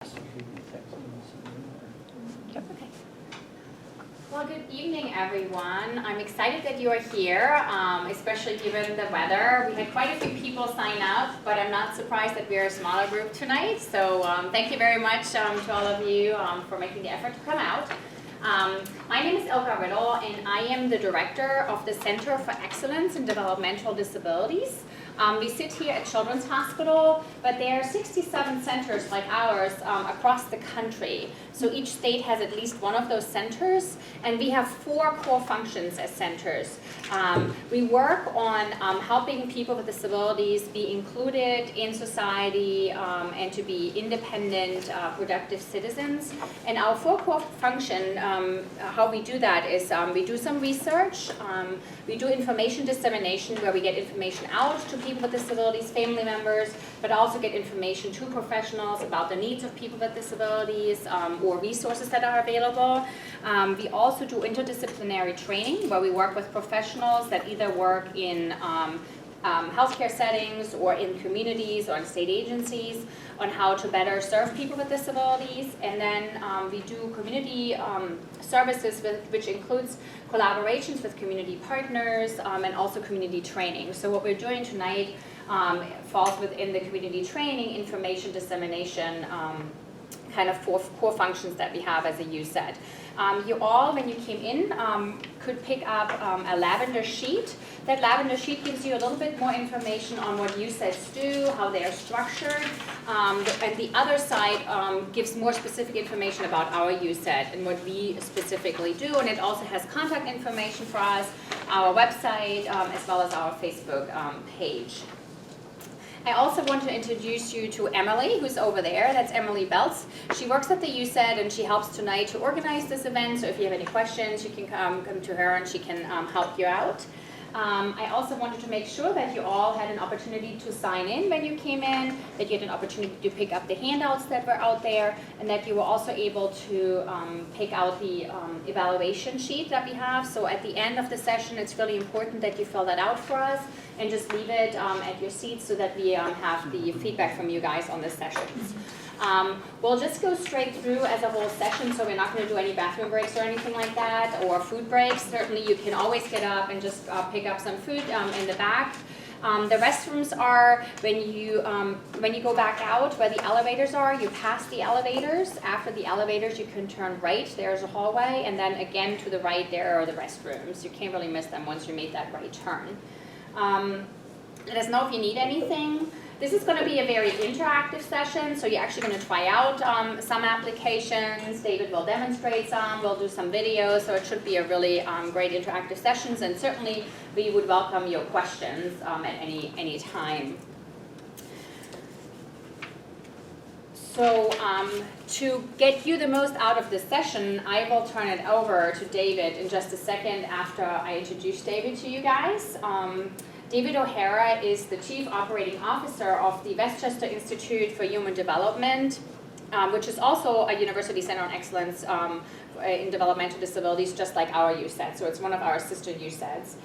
Okay. Well, good evening, everyone. I'm excited that you are here, especially given the weather. We had quite a few people sign up, but I'm not surprised that we're a smaller group tonight. So thank you very much to all of you for making the effort to come out. My name is Ilka Riddle, and I am the director of the Center for Excellence in Developmental Disabilities. We sit here at Children's Hospital, but there are 67 centers like ours across the country. So each state has at least one of those centers, and we have 4 core functions as centers. We work on helping people with disabilities be included in society and to be independent, productive citizens. And our 4 core function, how we do that is we do some research, we do information dissemination where we get information out to people with disabilities, family members, but also get information to professionals about the needs of people with disabilities or resources that are available. We also do interdisciplinary training where we work with professionals that either work in healthcare settings or in communities or in state agencies on how to better serve people with disabilities. And then we do community services which includes collaborations with community partners and also community training. So what we're doing tonight falls within the community training, information dissemination, kind of 4 core functions that we have as a USED. You all, when you came in, could pick up a lavender sheet. That lavender sheet gives you a little bit more information on what USEDs do, how they are structured. And the other side gives more specific information about our USED and what we specifically do. And it also has contact information for us, our website, as well as our Facebook page. I also want to introduce you to Emily, who's over there. That's Emily Belts. She works at the USED, and she helps tonight to organize this event. So if you have any questions, you can come to her, and she can help you out. I also wanted to make sure that you all had an opportunity to sign in when you came in, that you had an opportunity to pick up the handouts that were out there, and that you were also able to pick out the evaluation sheet that we have. So at the end of the session, it's really important that you fill that out for us and just leave it at your seats so that we have the feedback from you guys on the sessions. We'll just go straight through as a whole session, so we're not going to do any bathroom breaks or anything like that, or food breaks. Certainly you can always get up and just pick up some food in the back. The restrooms are when you go back out where the elevators are, you pass the elevators. After the elevators, you can turn right. There's a hallway, and then again to the right there are the restrooms. You can't really miss them once you make that right turn. Let us know if you need anything. This is going to be a very interactive session, so you're actually going to try out some applications. David will demonstrate some. We'll do some videos, so it should be a really great interactive sessions, and certainly we would welcome your questions at any time. So to get you the most out of this session, I will turn it over to David in just a second after I introduce David to you guys. David O'Hara is the Chief Operating Officer of the Westchester Institute for Human Development, which is also a University Center on Excellence in Developmental Disabilities, just like our USED. So it's one of our sister USEDs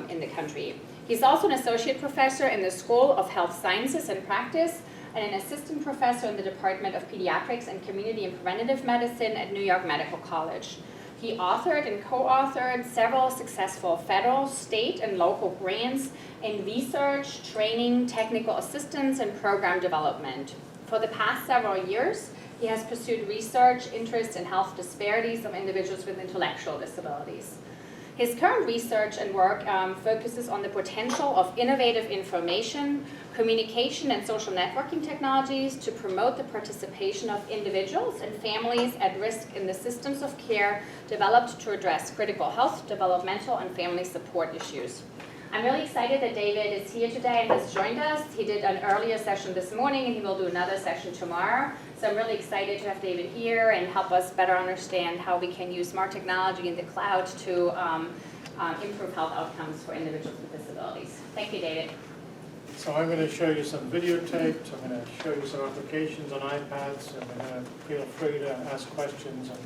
in the country. He's also an Associate Professor in the School of Health Sciences and Practice and an Assistant Professor in the Department of Pediatrics and Community and Preventative Medicine at New York Medical College. He authored and co-authored several successful federal, state, and local grants in research, training, technical assistance, and program development. For the past several years, he has pursued research interests in health disparities of individuals with intellectual disabilities. His current research and work focuses on the potential of innovative information, communication, and social networking technologies to promote the participation of individuals and families at risk in the systems of care developed to address critical health, developmental, and family support issues. I'm really excited that David is here today and has joined us. He did an earlier session this morning, and he will do another session tomorrow. So I'm really excited to have David here and help us better understand how we can use smart technology in the cloud to improve health outcomes for individuals with disabilities. Thank you, David. So I'm going to show you some videotapes. I'm going to show you some applications on iPads, and I'm going to feel free to ask questions and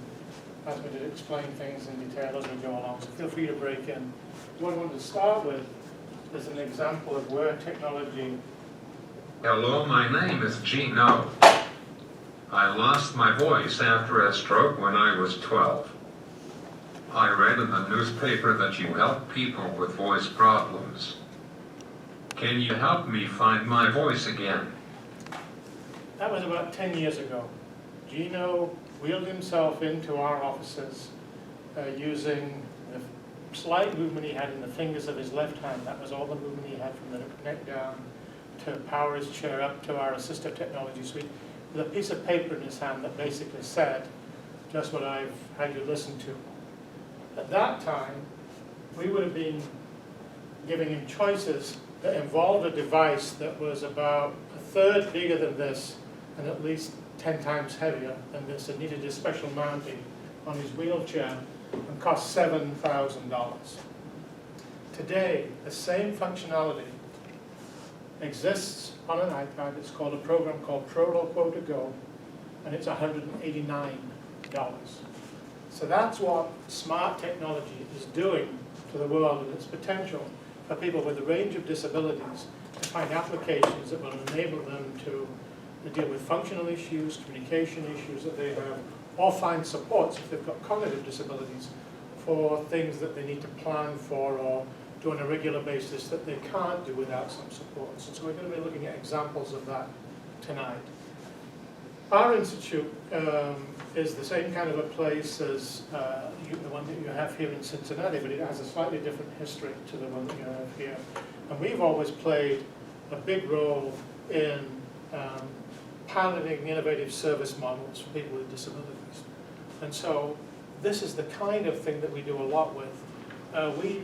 ask me to explain things in detail as we go along. So feel free to break in. What I want to start with is an example of where technology... Hello, my name is Gino. I lost my voice after a stroke when I was 12. I read in the newspaper that you help people with voice problems. Can you help me find my voice again? That was about 10 years ago. Gino wheeled himself into our offices using the slight movement he had in the fingers of his left hand. That was all the movement he had from the neck down to power his chair up to our assistive technology suite, with a piece of paper in his hand that basically said just what I've had you listen to. At that time, we would have been giving him choices that involved a device that was about a third bigger than this and at least 10 times heavier than this. It needed a special mounting on his wheelchair and cost $7,000. Today, the same functionality exists on an iPad. It's called a program called ProLoquo to Go, and it's $189. So that's what smart technology is doing to the world and its potential for people with a range of disabilities to find applications that will enable them to deal with functional issues, communication issues that they have, or find supports if they've got cognitive disabilities for things that they need to plan for or do on a regular basis that they can't do without some supports. And so we're going to be looking at examples of that tonight. Our institute is the same kind of a place as the one that you have here in Cincinnati, but it has a slightly different history to the one that you have here. And we've always played a big role in piloting innovative service models for people with disabilities. And so this is the kind of thing that we do a lot with. We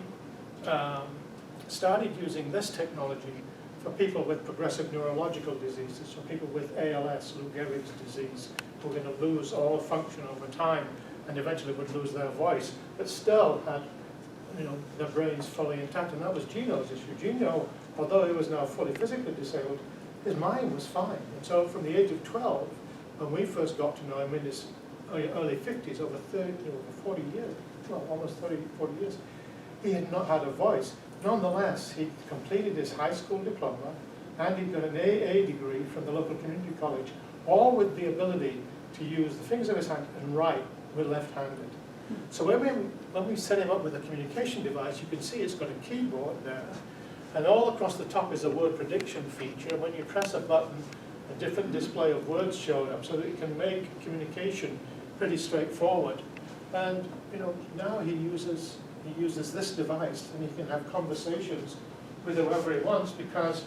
started using this technology for people with progressive neurological diseases, so people with ALS, Lou Gehrig's disease, who are going to lose all function over time and eventually would lose their voice, but still had their brains fully intact. And that was Gino's issue. Gino, although he was now fully physically disabled, his mind was fine. And so from the age of 12, when we first got to know him in his early 50s, over 40 years, well, almost 30, 40 years, he had not had a voice. Nonetheless, he completed his high school diploma and he got an AA degree from the local community college, all with the ability to use the fingers of his hand and write with left-handed. So when we set him up with a communication device, you can see it's got a keyboard there, and all across the top is a word prediction feature. When you press a button, a different display of words show up so that it can make communication pretty straightforward. And now he uses this device, and he can have conversations with whoever he wants, because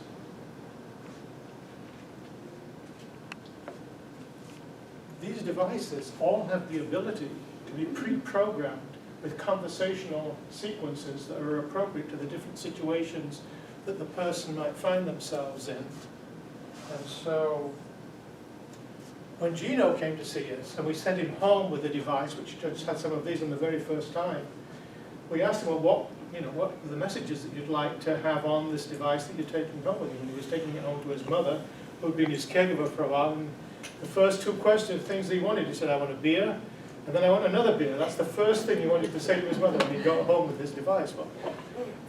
these devices all have the ability to be pre-programmed with conversational sequences that are appropriate to the different situations that the person might find themselves in. And so when Gino came to see us, and we sent him home with the device, which just had some of these on the very first time, we asked him, well, what are the messages that you'd like to have on this device that you're taking home with him? And he was taking it home to his mother, who had been his caregiver for a while. And the first two questions, things he wanted, he said, I want a beer, and then I want another beer. That's the first thing he wanted to say to his mother when he got home with this device. But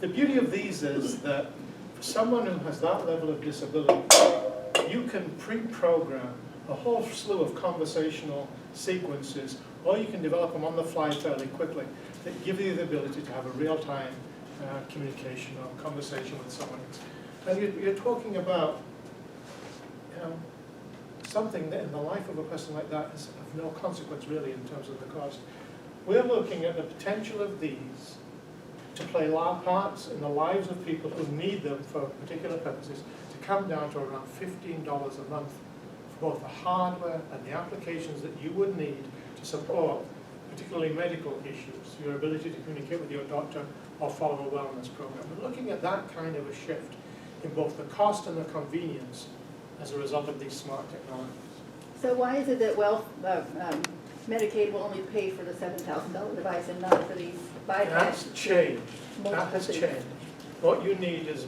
the beauty of these is that for someone who has that level of disability, you can pre-program a whole slew of conversational sequences, or you can develop them on the fly fairly quickly that give you the ability to have a real-time communication or conversation with someone else. And you're talking about something that in the life of a person like that is of no consequence really in terms of the cost. We're looking at the potential of these to play parts in the lives of people who need them for particular purposes to come down to around $15 a month for both the hardware and the applications that you would need to support particularly medical issues, your ability to communicate with your doctor or follow a wellness program. We're looking at that kind of a shift in both the cost and the convenience as a result of these smart technologies. So why is it that Medicaid will only pay for the $7,000 device and not for these bypass? That's changed. That has things? changed. What you need is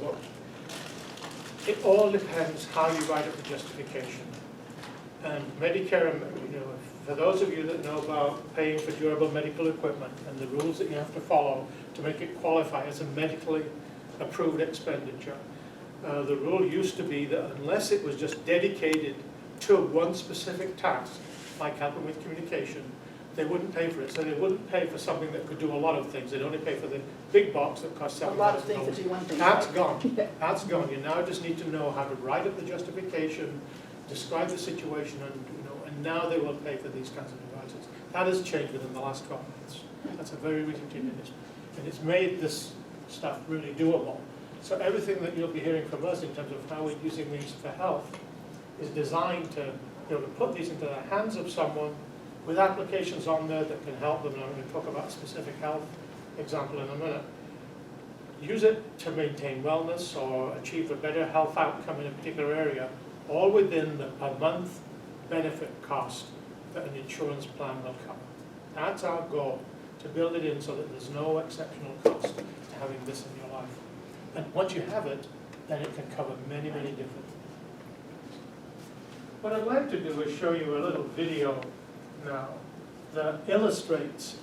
it all depends how you write up the justification. And Medicare, for those of you that know about paying for durable medical equipment and the rules that you have to follow to make it qualify as a medically approved expenditure, the rule used to be that unless it was just dedicated to one specific task, like helping with communication, they wouldn't pay for it. So they wouldn't pay for something that could do a lot of things. They'd only pay for the big box that costs A $7,000. lot of things that do one thing. That's right? gone. Yeah. That's gone. You now just need to know how to write up the justification, describe the situation, and now they will pay for these kinds of devices. That has changed within the last 12 months. That's a very recent change, and it's made this stuff really doable. So everything that you'll be hearing from us in terms of how we're using these for health is designed to be able to put these into the hands of someone with applications on there that can help them. And I'm going to talk about a specific health example in a minute. Use it to maintain wellness or achieve a better health outcome in a particular area, all within the per month benefit cost that an insurance plan will cover. That's our goal, to build it in so that there's no exceptional cost to having this in your life. And once you have it, then it can cover many, many different things. What I'd like to do is show you a little video now that illustrates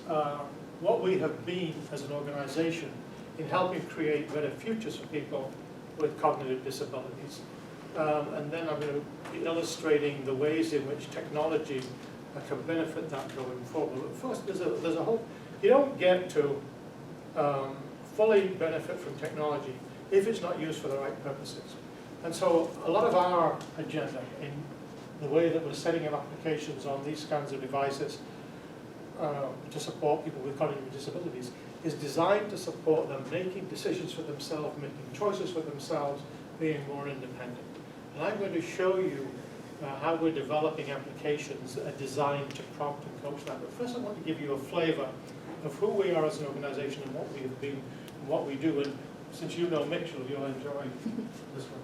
what we have been as an organization in helping create better futures for people with cognitive disabilities. And then I'm going to be illustrating the ways in which technology can benefit that going forward. But first, there's a whole, you don't get to fully benefit from technology if it's not used for the right purposes. And so a lot of our agenda in the way that we're setting up applications on these kinds of devices to support people with cognitive disabilities is designed to support them making decisions for themselves, making choices for themselves, being more independent. And I'm going to show you how we're developing applications that are designed to prompt and coach that. But first I want to give you a flavor of who we are as an organization and what we have been and what we do. And since you know Mitchell, you'll enjoy this one.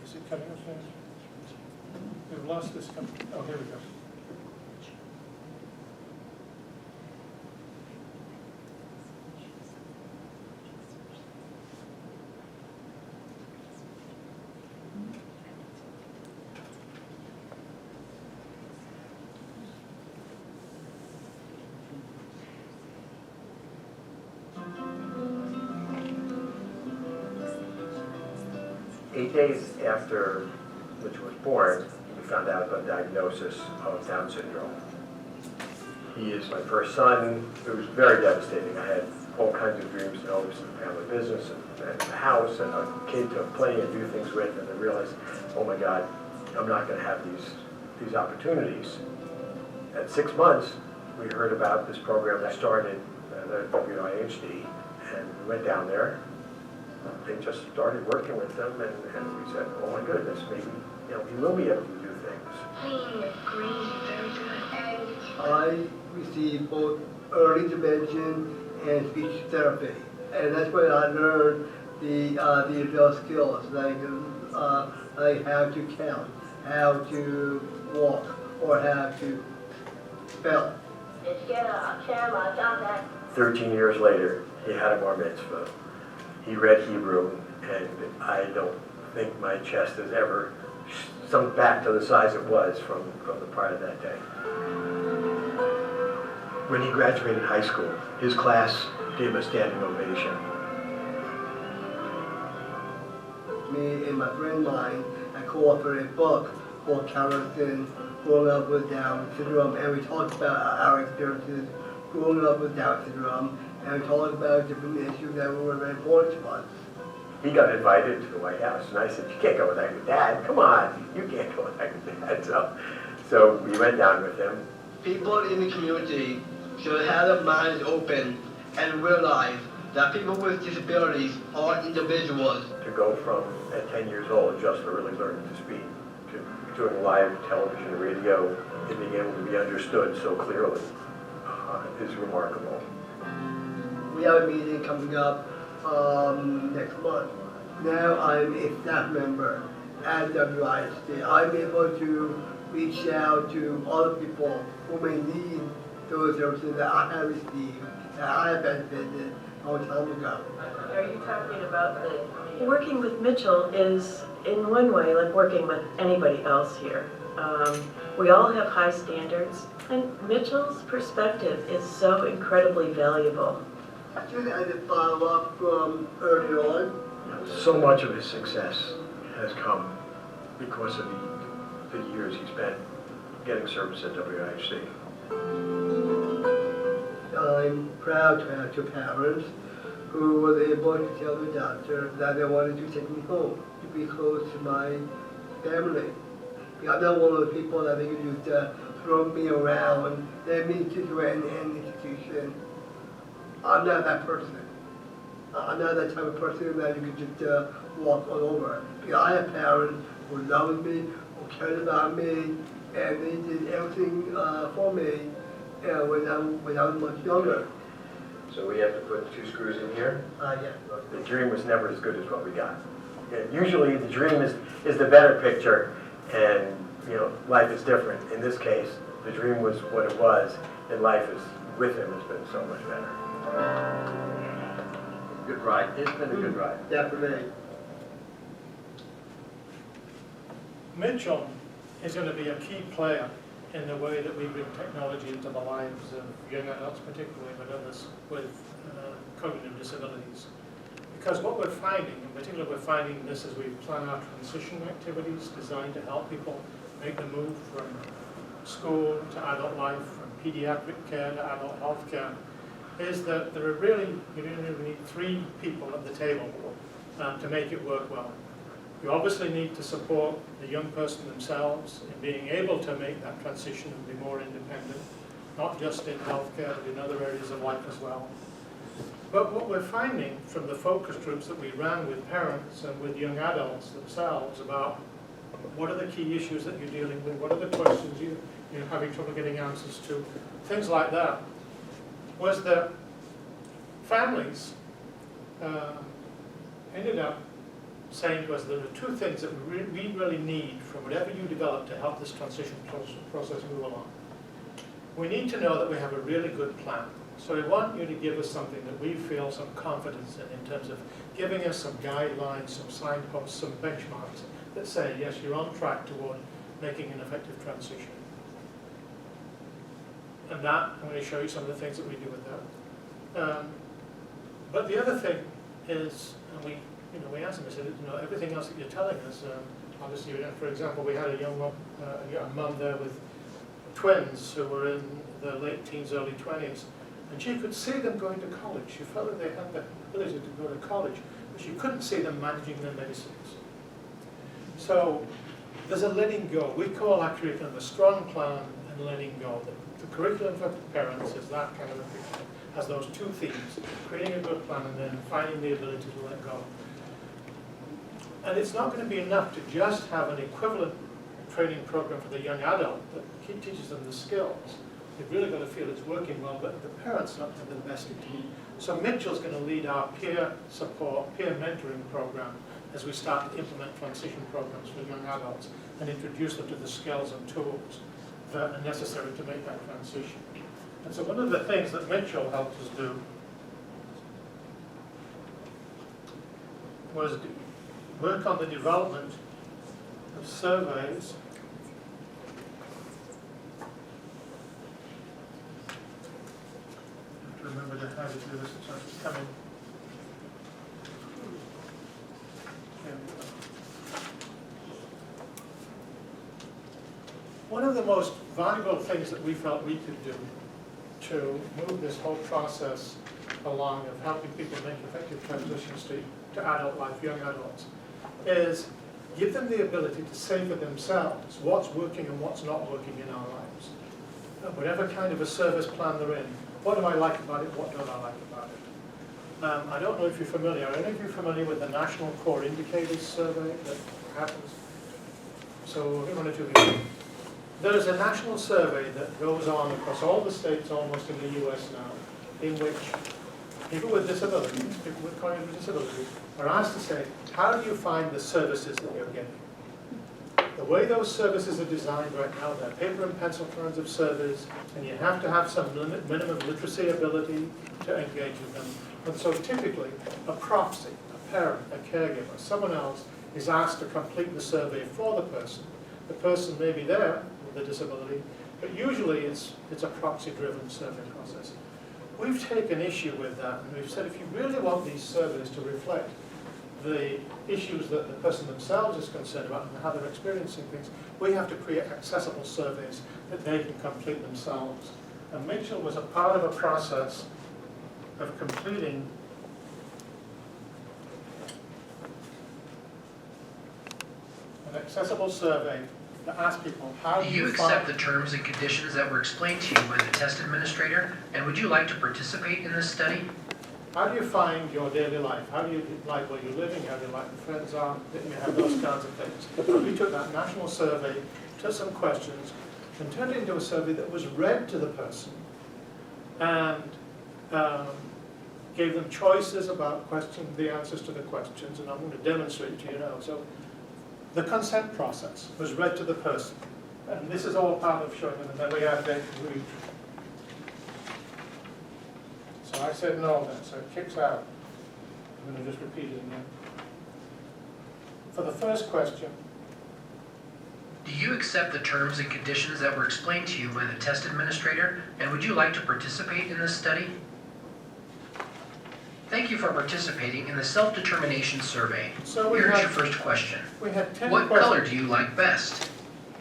Is it coming up there? We've lost this. Oh, here we go. Eight days after Mitchell was born, we found out about the diagnosis of Down syndrome. He is my first son. It was very devastating. I had all kinds of dreams to oversee the family business and the house and a kid to play and do things with, and I realized, oh my God, I'm not going to have these opportunities. At 6 months, we heard about this program that started, the WIHD, and we went down there. They just started working with them, and we said, oh my goodness, maybe we will be able to do things. I received both early intervention and speech therapy, and that's when I learned the adult skills, like how to count, how to walk, or how to spell. 13 years later, he had a bar mitzvah. He read Hebrew, and I don't think my chest has ever sunk back to the size it was from the prior to that day. When he graduated high school, his class gave a standing ovation. Me and my friend of mine, I co-authored a book called Carolson, Growing Up with Down Syndrome, and we talked about our experiences growing up with Down syndrome, and we talked about different issues that were very important to us. He got invited to the White House, and I said, you can't go without your dad. Come on, you can't go without your dad. So we went down with him. People in the community should have their minds open and realize that people with disabilities are individuals. To go from, at 10 years old, just for really learning to speak, to doing live television and radio, and being able to be understood so clearly is remarkable. We have a meeting coming up next month. Now I'm a staff member at WIHD. I'm able to reach out to other people who may need those services that I have received, that I have benefited a long time ago. Are you talking about the working with Mitchell is in one way like working with anybody else here. We all have high standards, and Mitchell's perspective is so incredibly valuable. Just as a follow-up from early on, So much of his success has come because of the years he spent getting service at WIHC. I'm proud to have two parents who were able to tell the doctor that they wanted to take me home to be close to my family. I'm not one of the people that they could just throw me around, let me to do an institution. I'm not that person. I'm not that type of person that you could just walk all over. Because I have parents who loved me, who cared about me, and they did everything for me when I was much younger. So we have to put 2 screws in here. Yeah. The dream was never as good as what we got. And usually the dream is the better picture, and life is different. In this case, the dream was what it was, and life is with him has been so much better. Good ride. It's been a good ride. Definitely. Mitchell is going to be a key player in the way that we bring technology into the lives of young adults particularly, but others with cognitive disabilities. Because what we're finding, in particular we're finding this as we plan our transition activities designed to help people make the move from school to adult life, from pediatric care to adult health care, is that there are really, you need 3 people at the table to make it work well. You obviously need to support the young person themselves in being able to make that transition and be more independent, not just in healthcare, but in other areas of life as well. But what we're finding from the focus groups that we ran with parents and with young adults themselves about what are the key issues that you're dealing with, what are the questions you're having trouble getting answers to, things like that, was that families ended up saying to us there are 2 things that we really need from whatever you develop to help this transition process move along. We need to know that we have a really good plan. So we want you to give us something that we feel some confidence in terms of giving us some guidelines, some signposts, some benchmarks that say, yes, you're on track toward making an effective transition. And that, I'm going to show you some of the things that we do with that. But the other thing is, and we asked them, we said, everything else that you're telling us, obviously, for example, we had a young mum there with twins who were in their late teens, early 20s, and she could see them going to college. She felt that they had the ability to go to college, but she couldn't see them managing their medicines. So there's a letting go. We call our curriculum a strong plan and letting go. The curriculum for parents is that kind of a picture, has those 2 themes, creating a good plan and then finding the ability to let go. And it's not going to be enough to just have an equivalent training program for the young adult that teaches them the skills. They've really got to feel it's working well, but the parents not have the best team. So Mitchell's going to lead our peer support, peer mentoring program as we start to implement transition programs for young adults and introduce them to the skills and tools that are necessary to make that transition. And so one of the things that Mitchell helped us do was work on the development of surveys remember how to do this, it's coming. There we go. One of the most valuable things that we felt we could do to move this whole process along of helping people make effective transitions to adult life, young adults, is give them the ability to say for themselves what's working and what's not working in our lives. Whatever kind of a service plan they're in, what do I like about it, what don't I like about it? I don't know if you're familiar, are any of you familiar with the National Core Indicators survey that happens? So, one or two of you. There is a national survey that goes on across all the states almost in the US now, in which people with disabilities, people with cognitive disabilities, are asked to say, how do you find the services that you're getting? The way those services are designed right now, they're paper and pencil kinds of surveys, and you have to have some minimum literacy ability to engage with them. And so typically, a proxy, a parent, a caregiver, someone else is asked to complete the survey for the person. The person may be there with a disability, but usually it's a proxy-driven survey process. We've taken issue with that, and we've said if you really want these surveys to reflect the issues that the person themselves is concerned about and how they're experiencing things, we have to create accessible surveys that they can complete themselves. And Mitchell was a part of a process of completing an accessible survey that asks people, how Do you accept the terms and conditions that were explained to you by the test administrator? And would you like to participate in this study? How do you find your daily life? How do you like where you're living? How do you like the friends are? You have those kinds of things. And we took that national survey, took some questions, and turned it into a survey that was read to the person and gave them choices about the answers to the questions, and I'm going to demonstrate to you now. So the consent process was read to the person, and this is all part of showing them, and then we had they could read. So I said no then, so it kicks out. I'm going to just repeat it again. For the first question, Do you accept the terms and conditions that were explained to you by the test administrator? And would you like to participate in this study? Thank you for participating in the self-determination survey. So Here's your first question. we had 10 What questions. color do you like best?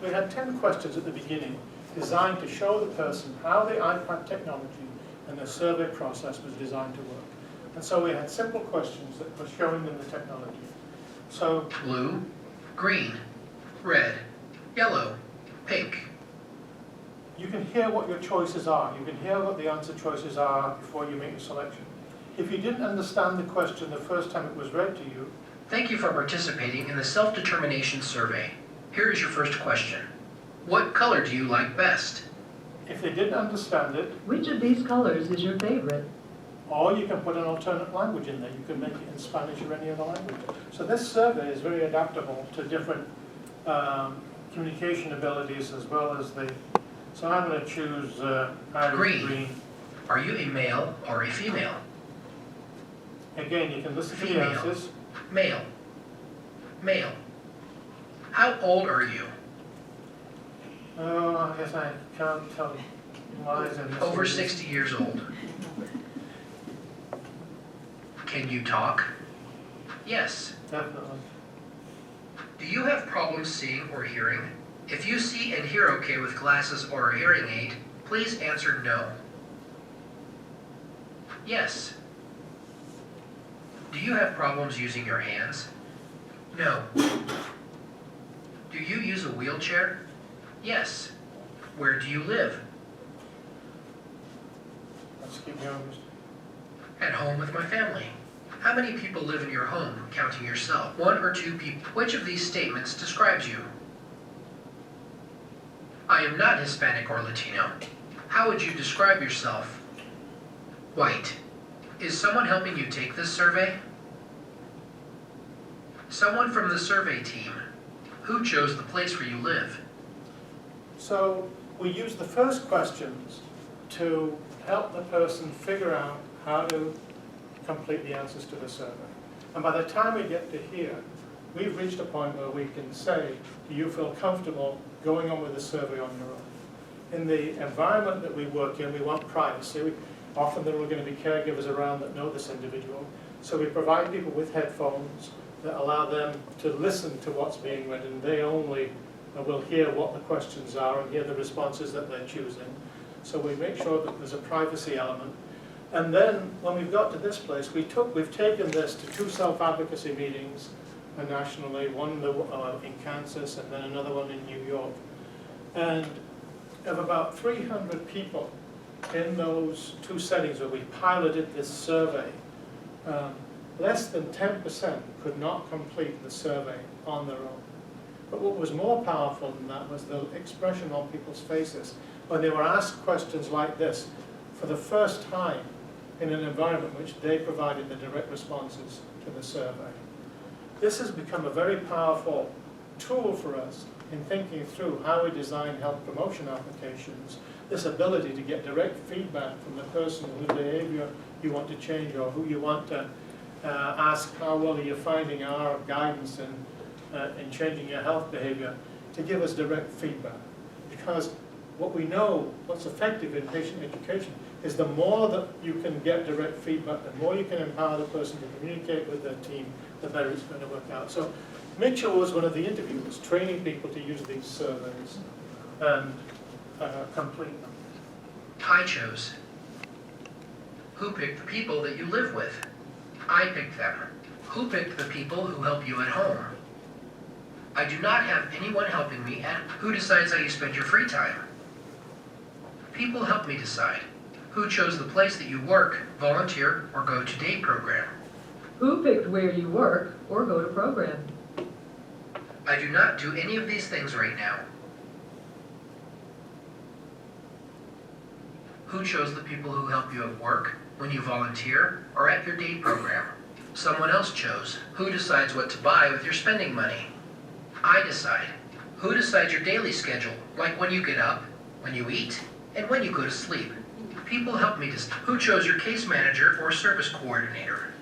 We had 10 questions at the beginning designed to show the person how the iPad technology and the survey process was designed to work. And so we had simple questions that were showing them the technology. So Blue, green, red, yellow, pink. you can hear what your choices are. You can hear what the answer choices are before you make your selection. If you didn't understand the question the first time it was read to you, Thank you for participating in the self-determination survey. Here is your first question. What color do you like best? if they didn't understand it, Which of these colors is your favorite? or you can put an alternate language in there. You can make it in Spanish or any other language. So this survey is very adaptable to different communication abilities as well as the... So I'm going to choose Irish green. Are you a male or a female? Again, you can listen to the Female. answers. Male. Male. How old are you? Oh, I guess I can't tell lies in this. Over one. 60 years old. Can you talk? Yes. Definitely. Do you have problems seeing or hearing? If you see and hear okay with glasses or a hearing aid, please answer no. Yes. Do you have problems using your hands? No. Do you use a wheelchair? Yes. Where do you live? Let's keep going. At home with my family. How many people live in your home, counting yourself? 1 or 2 people. Which of these statements describes you? I am not Hispanic or Latino. How would you describe yourself? White. Is someone helping you take this survey? Someone from the survey team. Who chose the place where you live? So we use the first questions to help the person figure out how to complete the answers to the survey. And by the time we get to here, we've reached a point where we can say, do you feel comfortable going on with the survey on your own? In the environment that we work in, we want privacy. Often there are going to be caregivers around that know this individual. So we provide people with headphones that allow them to listen to what's being read, and they only will hear what the questions are and hear the responses that they're choosing. So we make sure that there's a privacy element. And then when we've got to this place, we've taken this to 2 self-advocacy meetings nationally, one in Kansas and then another one in New York. And of about 300 people in those 2 settings where we piloted this survey, less than 10% could not complete the survey on their own. But what was more powerful than that was the expression on people's faces when they were asked questions like this for the first time in an environment in which they provided the direct responses to the survey. This has become a very powerful tool for us in thinking through how we design health promotion applications, this ability to get direct feedback from the person whose behavior you want to change or who you want to ask how well are you finding our guidance in changing your health behavior, to give us direct feedback. because what we know, what's effective in patient education, is the more that you can get direct feedback, the more you can empower the person to communicate with their team, the better it's going to work out. So Mitchell was one of the interviewers, training people to use these surveys and complete them. I chose. Who picked the people that you live with? I picked them. Who picked the people who help you at home? I do not have anyone helping me at who decides how you spend your free time. People help me decide. Who chose the place that you work, volunteer, or go to day program? Who picked where you work or go to program? I do not do any of these things right now. Who chose the people who help you at work, when you volunteer, or at your day program? Someone else chose. Who decides what to buy with your spending money? I decide. Who decides your daily schedule, like when you get up, when you eat, and when you go to sleep? People help me decide. Who chose your case manager or service coordinator?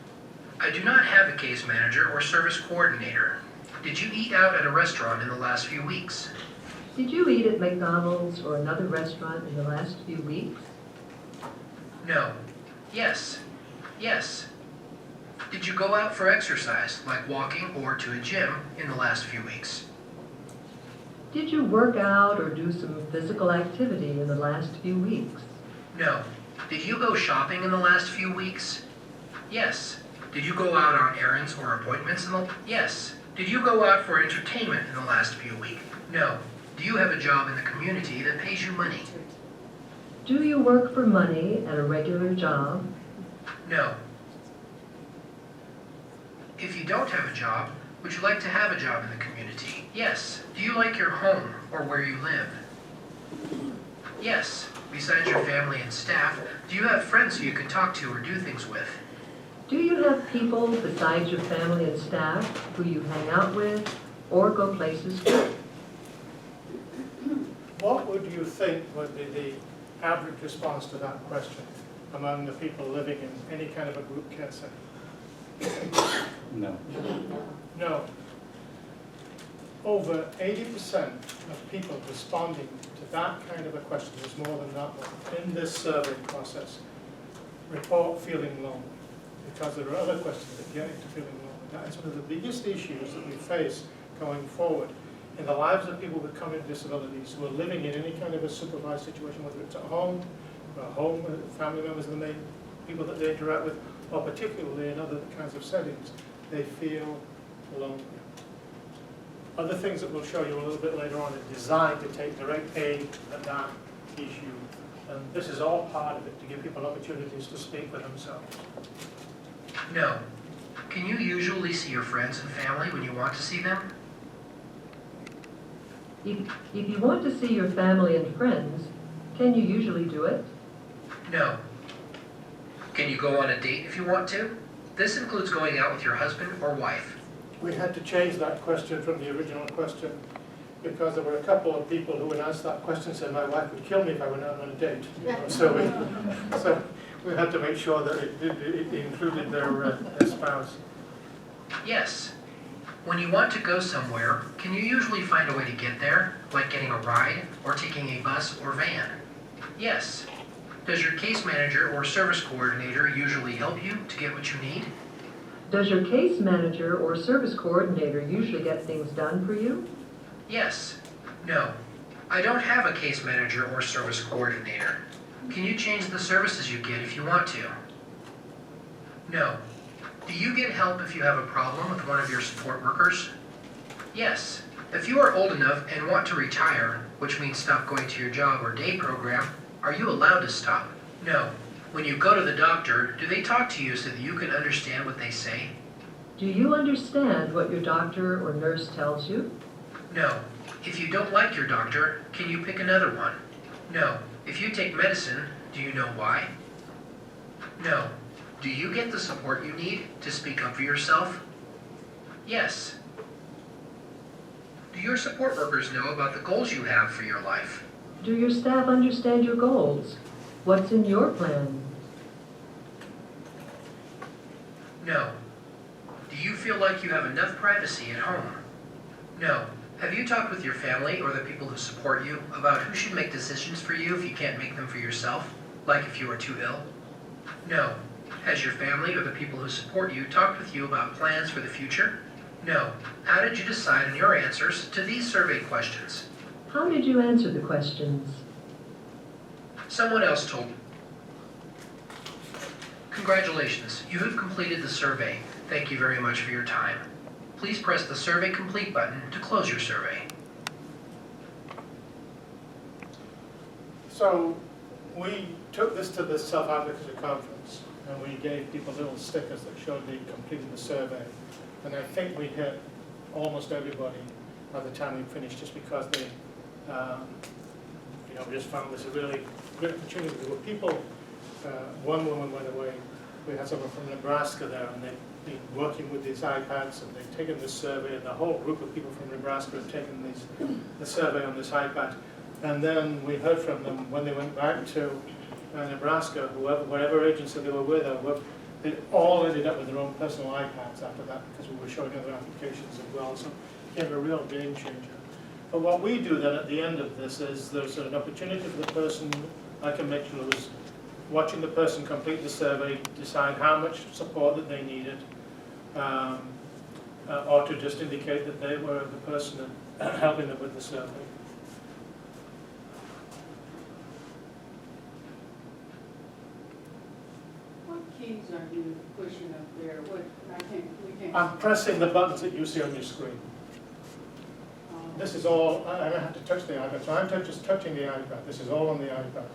I do not have a case manager or service coordinator. Did you eat out at a restaurant in the last few weeks? Did you eat at McDonald's or another restaurant in the last few weeks? No. Yes. Yes. Did you go out for exercise, like walking or to a gym, in the last few weeks? Did you work out or do some physical activity in the last few weeks? No. Did you go shopping in the last few weeks? Yes. Did you go out on errands or appointments in the... Yes. Did you go out for entertainment in the last few weeks? No. Do you have a job in the community that pays you money? Do you work for money at a regular job? No. If you don't have a job, would you like to have a job in the community? Yes. Do you like your home or where you live? Yes. Besides your family and staff, do you have friends who you can talk to or do things with? Do you have people besides your family and staff who you hang out with or go places with? What would you think would be the average response to that question among the people living in any kind of a group care setting? No. No. Over 80% of people responding to that kind of a question, there's more than that one, in this survey process, report feeling lonely. Because there are other questions that get into feeling lonely. That is one of the biggest issues that we face going forward in the lives of people with cognitive disabilities who are living in any kind of a supervised situation, whether it's at home, with family members of the main people that they interact with, or particularly in other kinds of settings, they feel lonely. Other things that we'll show you a little bit later on are designed to take direct aid at that issue. And this is all part of it, to give people opportunities to speak for themselves. No. Can you usually see your friends and family when you want to see them? If you want to see your family and friends, can you usually do it? No. Can you go on a date if you want to? This includes going out with your husband or wife. We had to change that question from the original question because there were a couple of people who, when asked that question, said my wife would kill me if I went out on a date. So we had to make sure that it included their spouse. Yes. When you want to go somewhere, can you usually find a way to get there, like getting a ride or taking a bus or van? Yes. Does your case manager or service coordinator usually help you to get what you need? Does your case manager or service coordinator usually get things done for you? Yes. No. I don't have a case manager or service coordinator. Can you change the services you get if you want to? No. Do you get help if you have a problem with one of your support workers? Yes. If you are old enough and want to retire, which means stop going to your job or day program, are you allowed to stop? No. When you go to the doctor, do they talk to you so that you can understand what they say? Do you understand what your doctor or nurse tells you? No. If you don't like your doctor, can you pick another one? No. If you take medicine, do you know why? No. Do you get the support you need to speak up for yourself? Yes. Do your support workers know about the goals you have for your life? Do your staff understand your goals? What's in your plan? No. Do you feel like you have enough privacy at home? No. Have you talked with your family or the people who support you about who should make decisions for you if you can't make them for yourself, like if you are too ill? No. Has your family or the people who support you talked with you about plans for the future? No. How did you decide on your answers to these survey questions? How did you answer the questions? Someone else told me. Congratulations, you have completed the survey. Thank you very much for your time. Please press the Survey Complete button to close your survey. So we took this to the self-advocacy conference, and we gave people little stickers that showed they completed the survey. And I think we hit almost everybody by the time we finished, just because they, we just found this a really great opportunity. There were people, one woman went away, we had someone from Nebraska there, and they'd been working with these iPads, and they'd taken this survey, and the whole group of people from Nebraska had taken the survey on this iPad. And then we heard from them when they went back to Nebraska, whatever agency they were with, they all ended up with their own personal iPads after that, because we were showing other applications as well. So it became a real game changer. But what we do then at the end of this is there's an opportunity for the person, like a Mitchell, who's watching the person complete the survey, decide how much support that they needed, or to just indicate that they were the person helping them with the survey. What keys are you pushing up there? We can't. I'm pressing the buttons that you see on your screen. This is all, I don't have to touch the iPad, so I'm just touching the iPad. This is all on the iPad.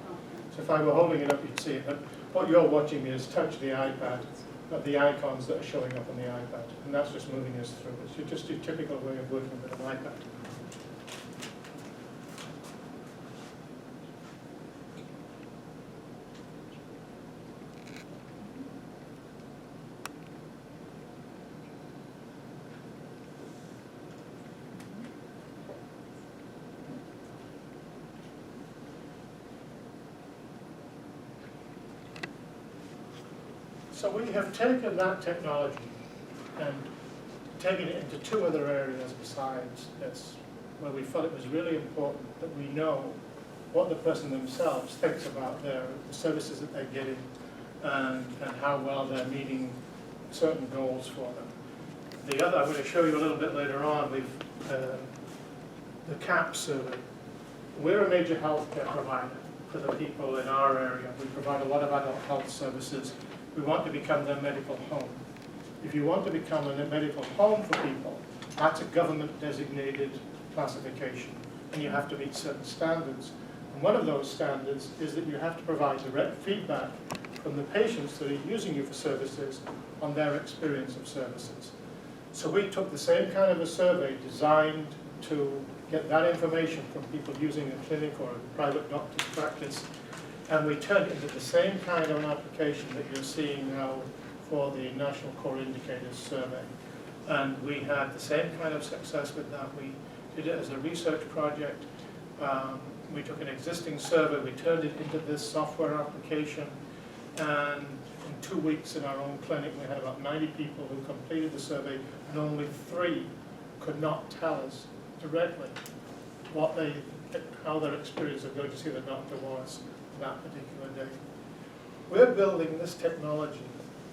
So if I were holding it up, you'd see it. But what you're watching me is touch the iPad, not the icons that are showing up on the iPad. And that's just moving us through. It's just a typical way of working with an iPad. So we have taken that technology and taken it into two other areas besides this, where we felt it was really important that we know what the person themselves thinks about the services that they're getting and how well they're meeting certain goals for them. The other, I'm going to show you a little bit later on, the CAP survey. We're a major healthcare provider for the people in our area. We provide a lot of adult health services. We want to become their medical home. If you want to become a medical home for people, that's a government-designated classification, and you have to meet certain standards. And one of those standards is that you have to provide direct feedback from the patients that are using you for services on their experience of services. So we took the same kind of a survey designed to get that information from people using a clinic or a private doctor's practice, and we turned it into the same kind of an application that you're seeing now for the National Core Indicators Survey. And we had the same kind of success with that. We did it as a research project. We took an existing survey, we turned it into this software application, and in 2 weeks in our own clinic we had about 90 people who completed the survey, and only 3 could not tell us directly how their experience of going to see the doctor was that particular day. We're building this technology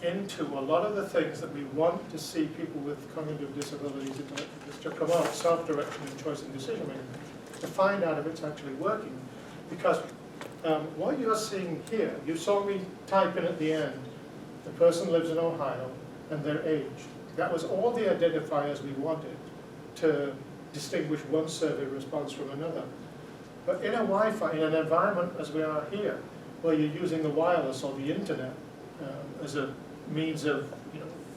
into a lot of the things that we want to see people with cognitive disabilities to promote self-direction and choice and decision making, to find out if it's actually working. Because what you're seeing here, you saw me type in at the end, the person lives in Ohio and their age. That was all the identifiers we wanted to distinguish one survey response from another. But in a Wi-Fi, in an environment as we are here, where you're using the wireless or the internet as a means of,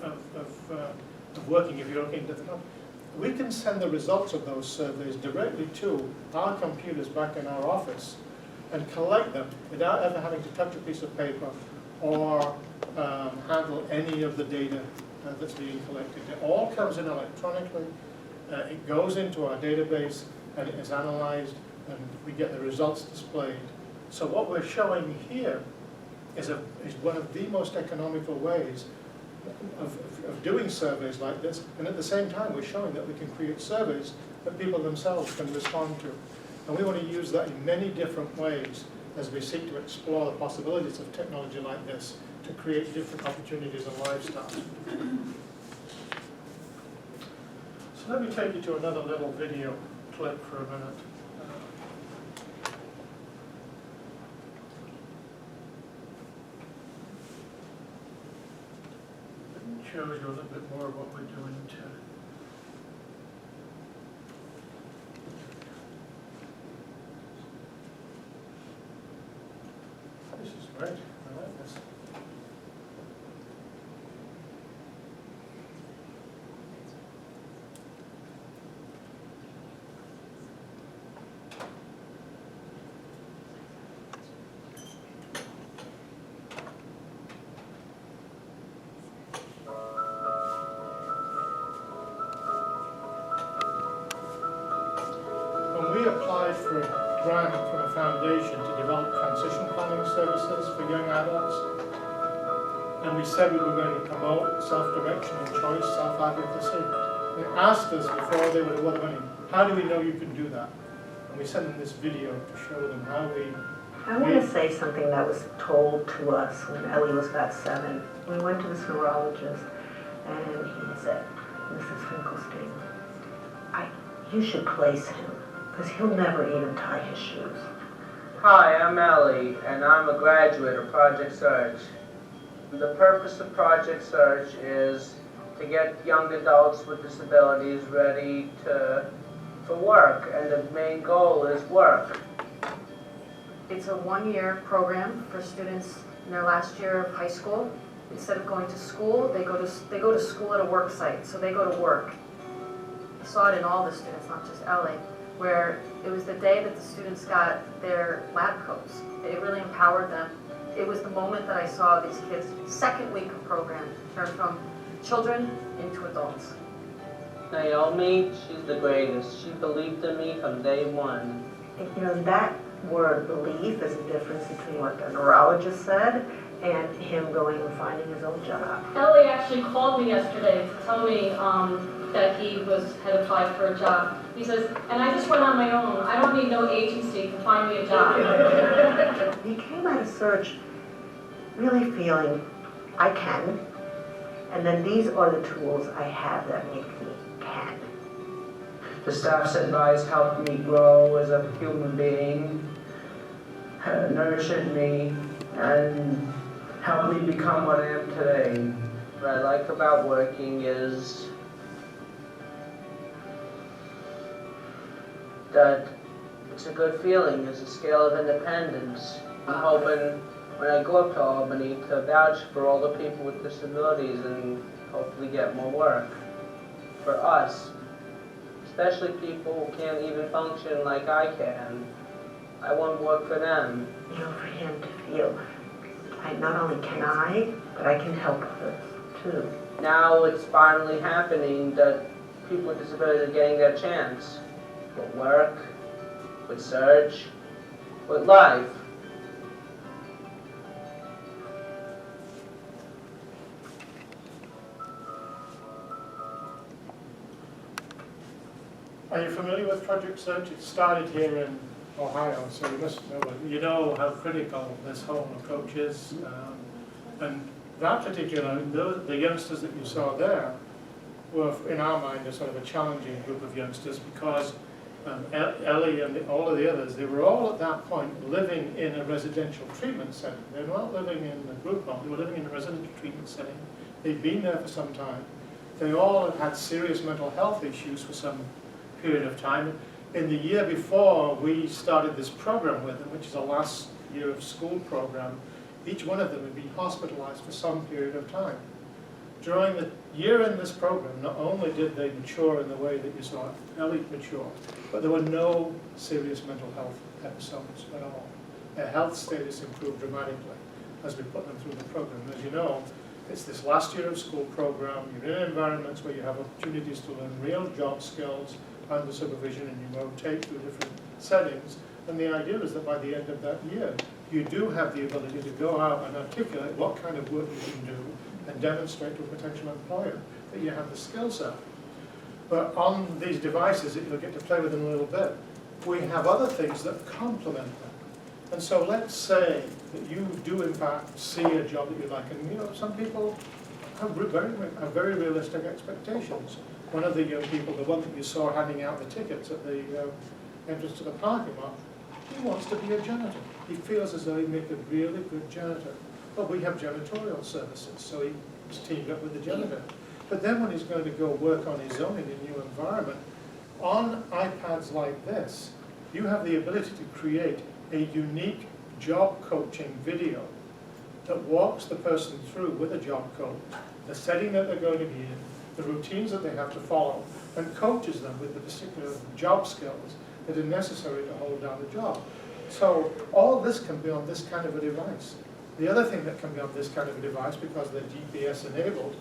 of working, if you're looking at the we can send the results of those surveys directly to our computers back in our office and collect them without ever having to touch a piece of paper or handle any of the data that's being collected. It all comes in electronically, it goes into our database, and it is analyzed, and we get the results displayed. So what we're showing here is one of the most economical ways of doing surveys like this, and at the same time we're showing that we can create surveys that people themselves can respond to. And we want to use that in many different ways as we seek to explore the possibilities of technology like this to create different opportunities and lifestyles. So let me take you to another little video clip for a minute. It shows you a little bit more of what we're doing to this is great. I like this. When we applied for a grant from a foundation to develop transition planning services for young adults, and we said we were going to promote self-direction and choice, self-advocacy, they asked us before they would award the money, how do we know you can do that? And we sent them this video to show them how we... I want to say something that was told to us when Ellie was about 7. We went to this neurologist, and he said, Mrs. Finkelstein, you should place him, because he'll never even tie his shoes. Hi, I'm Ellie, and I'm a graduate of Project Surge. The purpose of Project Surge is to get young adults with disabilities ready for work, and the main goal is work. It's a one-year program for students in their last year of high school. Instead of going to school, they go to school at a work site, so they go to work. I saw it in all the students, not just Ellie, where it was the day that the students got their lab coats. It really empowered them. It was the moment that I saw these kids, second week of program, turn from children into adults. Naomi, she's the greatest. She believed in me from day one. You know, that word belief is the difference between what the neurologist said and him going and finding his own job. Ellie actually called me yesterday to tell me that he had applied for a job. He says, and I just went on my own. I don't need no agency to find me a job. He came out of Surge really feeling, I can, and then these are the tools I have that make me can. The staff's advice helped me grow as a human being, nurtured me, and helped me become what I am today. What I like about working is that it's a good feeling, it's a scale of independence. I'm hoping when I go up to Albany to vouch for all the people with disabilities and hopefully get more work for us, especially people who can't even function like I can. I want work for them. You know, for him to feel, not only can I, but I can help others too. Now it's finally happening that people with disabilities are getting their chance. With work, with Surge, with life. Are you familiar with Project Surge? It started here in Ohio, so you must know it. You know how critical this whole approach is. And that particular, the youngsters that you saw there were, in our mind, a sort of a challenging group of youngsters because Ellie and all of the others, they were all at that point living in a residential treatment setting. They were not living in a group home, they were living in a residential treatment setting. They'd been there for some time. They all had serious mental health issues for some period of time. In the year before we started this program with them, which is a last year of school program, each one of them had been hospitalized for some period of time. During the year in this program, not only did they mature in the way that you saw Ellie mature, but there were no serious mental health episodes at all. Their health status improved dramatically as we put them through the program. As you know, it's this last year of school program. You're in environments where you have opportunities to learn real job skills under supervision, and you rotate through different settings. And the idea is that by the end of that year, you do have the ability to go out and articulate what kind of work you can do and demonstrate to a potential employer that you have the skill set. But on these devices that you'll get to play with in a little bit, we have other things that complement that. And so let's say that you do in fact see a job that you like, and you know, some people have very realistic expectations. One of the young people, the one that you saw handing out the tickets at the entrance to the parking lot, he wants to be a janitor. He feels as though he'd make a really good janitor. But we have janitorial services, so he's teamed up with the janitor. But then when he's going to go work on his own in a new environment, on iPads like this, you have the ability to create a unique job coaching video that walks the person through with a job coach, the setting that they're going to be in, the routines that they have to follow, and coaches them with the particular job skills that are necessary to hold down the job. So all this can be on this kind of a device. The other thing that can be on this kind of a device, because they're GPS enabled,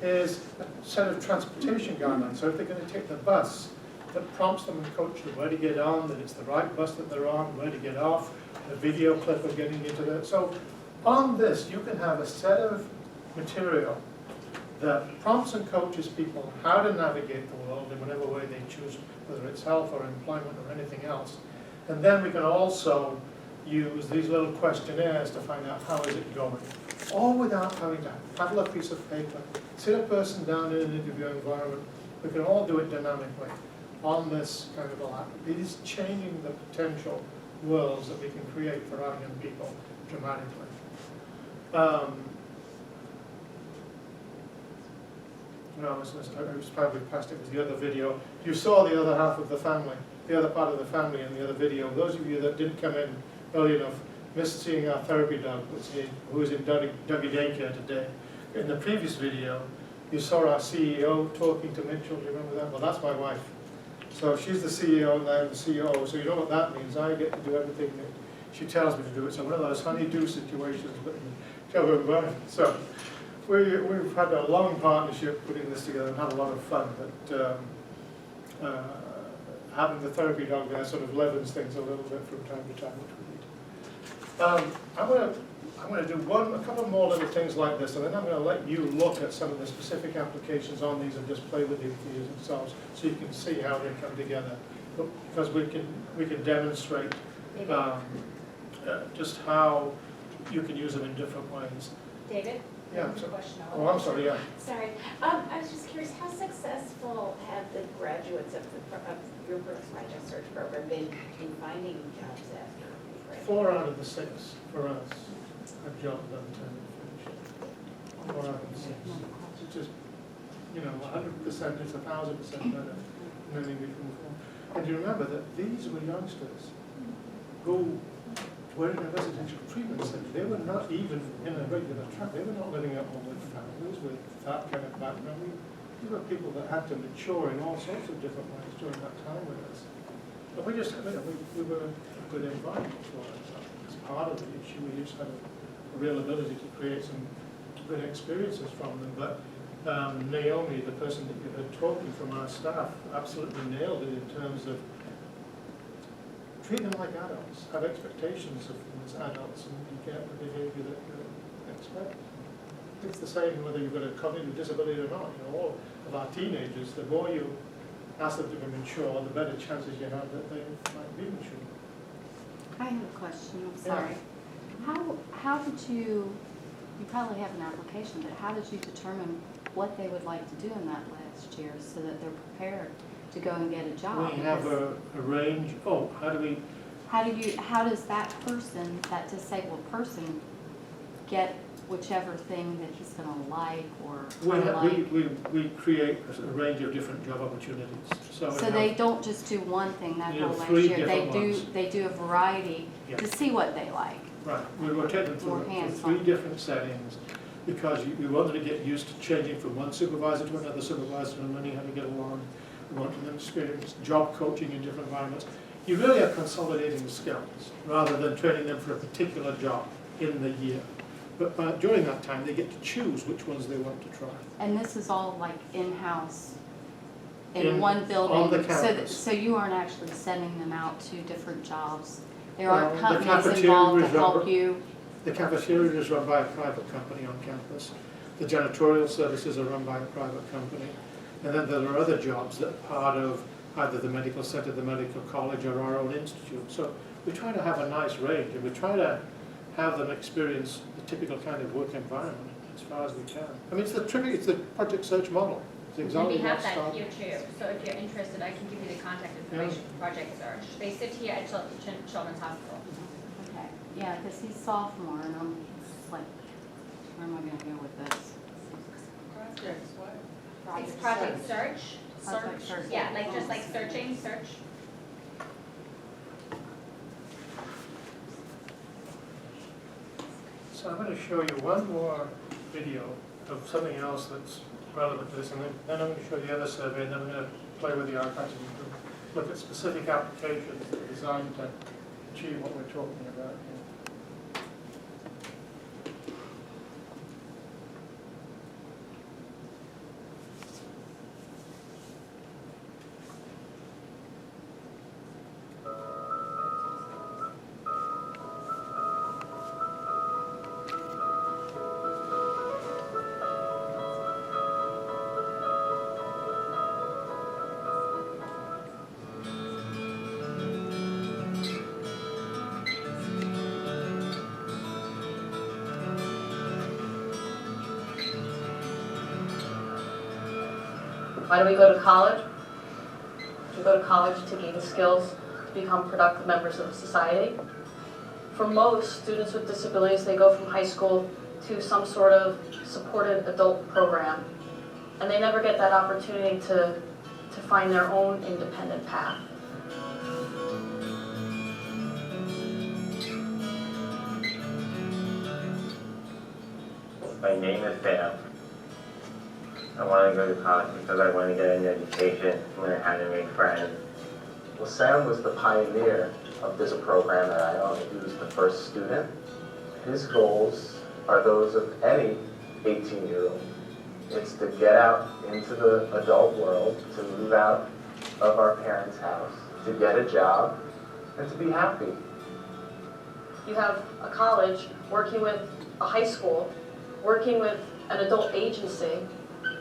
is a set of transportation guidelines. So if they're going to take the bus, that prompts them and coaches them where to get on, that it's the right bus that they're on, where to get off, a video clip of getting into that. So on this, you can have a set of material that prompts and coaches people how to navigate the world in whatever way they choose, whether it's health or employment or anything else. And then we can also use these little questionnaires to find out how is it going. All without having to paddle a piece of paper, sit a person down in an interview environment. We can all do it dynamically on this kind of a lab. It is changing the potential worlds that we can create for our young people dramatically. No, I was probably past it, was the other video. You saw the other half of the family, the other part of the family in the other video. Those of you that didn't come in early enough missed seeing our therapy dog, who was in Dougie Daycare today. In the previous video, you saw our CEO talking to Mitchell. Do you remember that? Well, that's my wife. So she's the CEO and I'm the CEO, so you know what that means. I get to do everything that she tells me to do. It's one of those honey-do situations, but in the other environment. So we've had a long partnership putting this together and had a lot of fun, but having the therapy dog there sort of leavens things a little bit from time to time, which we need. I'm going to do a couple more little things like this, and then I'm going to let you look at some of the specific applications on these and just play with these themselves, so you can see how they come together. Because we can demonstrate just how you can use them in different ways. David? Yeah. So, question. Oh, I'm sorry. Yeah. Sorry. I was just curious, how successful have the graduates of your Brooks Project Search program been in finding jobs after graduation? 4 out of the 6 for us have jobs done time and finish. 4 out of the 6. It's just, 100% is 1,000% better than anything we can afford. And you remember that these were youngsters who were in a residential treatment center. They were not even in a regular track. They were not living at home with families with that kind of background. These were people that had to mature in all sorts of different ways during that time with us. But we just, we were a good environment for it. As part of the issue, we just had a real ability to create some good experiences from them. But Naomi, the person that you heard talking from our staff, absolutely nailed it in terms of treat them like adults, have expectations of them as adults, and you get the behavior that you expect. It's the same whether you've got a cognitive disability or not. All of our teenagers, the more you ask them to be mature, the better chances you have that they might be mature. I have a question, I'm sorry. How did you probably have an application, but how did you determine what they would like to do in that last year so that they're prepared to go and get a job? We have a range. How does that person, that disabled person, get whichever thing that he's going to like or we create a range of different job opportunities. So they don't just do one thing that whole last year. They do a variety to see what they like. Right. We rotate them through 3 different settings because we want them to get used to changing from one supervisor to another supervisor and learning how to get along. We want them to experience job coaching in different environments. You really are consolidating skills rather than training them for a particular job in the year. But during that time, they get to choose which ones they want to try. And this is all like in-house, in one building? On the campus. So you aren't actually sending them out to different jobs? There aren't companies involved to help you? The cafeteria is run by a private company on campus. The janitorial services are run by a private company. And then there are other jobs that are part of either the medical center, the medical college, or our own institute. So we try to have a nice range, and we try to have them experience the typical kind of work environment as far as we can. I mean, it's the project search model. It's And exactly we have what's that started. here too, so if you're interested, I can give you the contact information for Project Search. They sit here at Children's Hospital. Okay, yeah, because he's sophomore and I'm just like, where am I gonna go with this? Projects, what? It's Project Search. Project Search. Yeah, like just like searching, search. So I'm going to show you one more video of something else that's relevant to this, and then I'm going to show you the other survey, and then I'm going to play with the archives and look at specific applications that are designed to achieve what we're talking about here. Why do we go to college? We go to college to gain skills to become productive members of society. For most students with disabilities, they go from high school to some sort of supported adult program, and they never get that opportunity to find their own independent path. My name is Sam. I want to go to college because I want to get an education, learn how to make friends. Well, Sam was the pioneer of this program at Iona. He was the first student. His goals are those of any 18-year-old. It's to get out into the adult world, to move out of our parents' house, to get a job, and to be happy. You have a college working with a high school, working with an adult agency,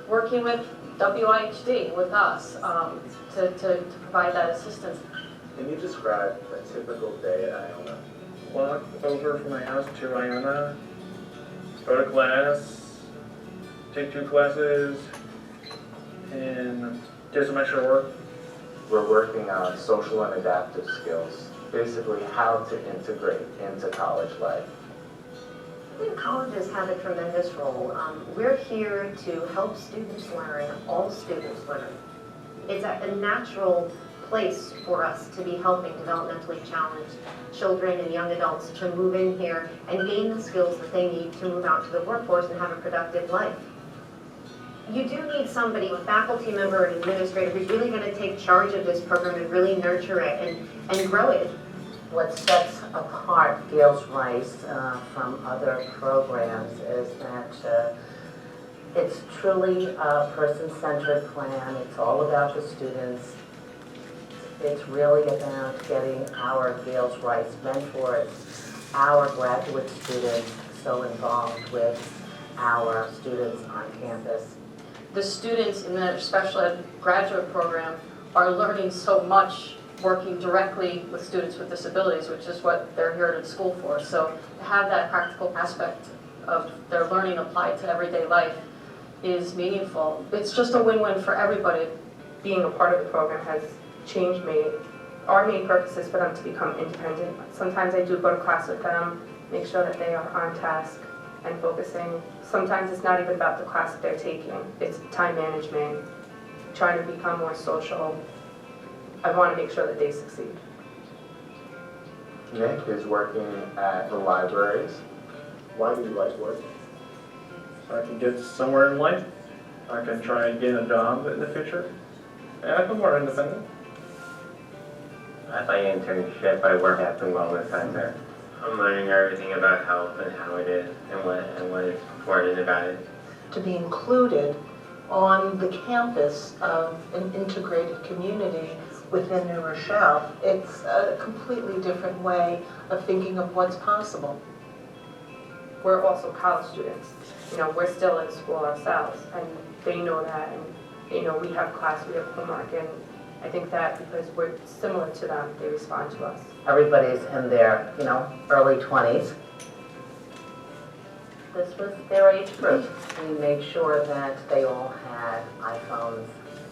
working with WIHD, with us, to provide that assistance. Can you describe a typical day at Iona? Walk over from my house to Iona, go to class, take 2 classes, and do some extra work. We're working on social and adaptive skills, basically how to integrate into college life. I think colleges have a tremendous role. We're here to help students learn, all students learn. It's a natural place for us to be helping developmentally challenged children and young adults to move in here and gain the skills that they need to move out to the workforce and have a productive life. You do need somebody, a faculty member and administrator, who's really going to take charge of this program and really nurture it and grow it. What sets apart Gales Rice from other programs is that it's truly a person-centered plan. It's all about the students. It's really about getting our Gales Rice mentors, our graduate students, so involved with our students on campus. The students in the special ed graduate program are learning so much working directly with students with disabilities, which is what they're here at school for. So to have that practical aspect of their learning applied to everyday life is meaningful. It's just a win-win for everybody. Being a part of the program has changed me. Our main purpose is for them to become independent. Sometimes I do go to class with them, make sure that they are on task and focusing. Sometimes it's not even about the class that they're taking. It's time management, trying to become more social. I want to make sure that they succeed. Nick is working at the libraries. Why do you like working? So I can get somewhere in life. I can try and get a job in the future. And I feel more independent. At my internship, I work at the Wellness Center. I'm learning everything about health and how it is and what is important about it. To be included on the campus of an integrated community within New Rochelle, it's a completely different way of thinking of what's possible. We're also college students. You know, we're still in school ourselves, and they know that, and you know, we have class, we have homework, and I think that because we're similar to them, they respond to us. Everybody's in their, you know, early 20s. This was their age group. We made sure that they all had iPhones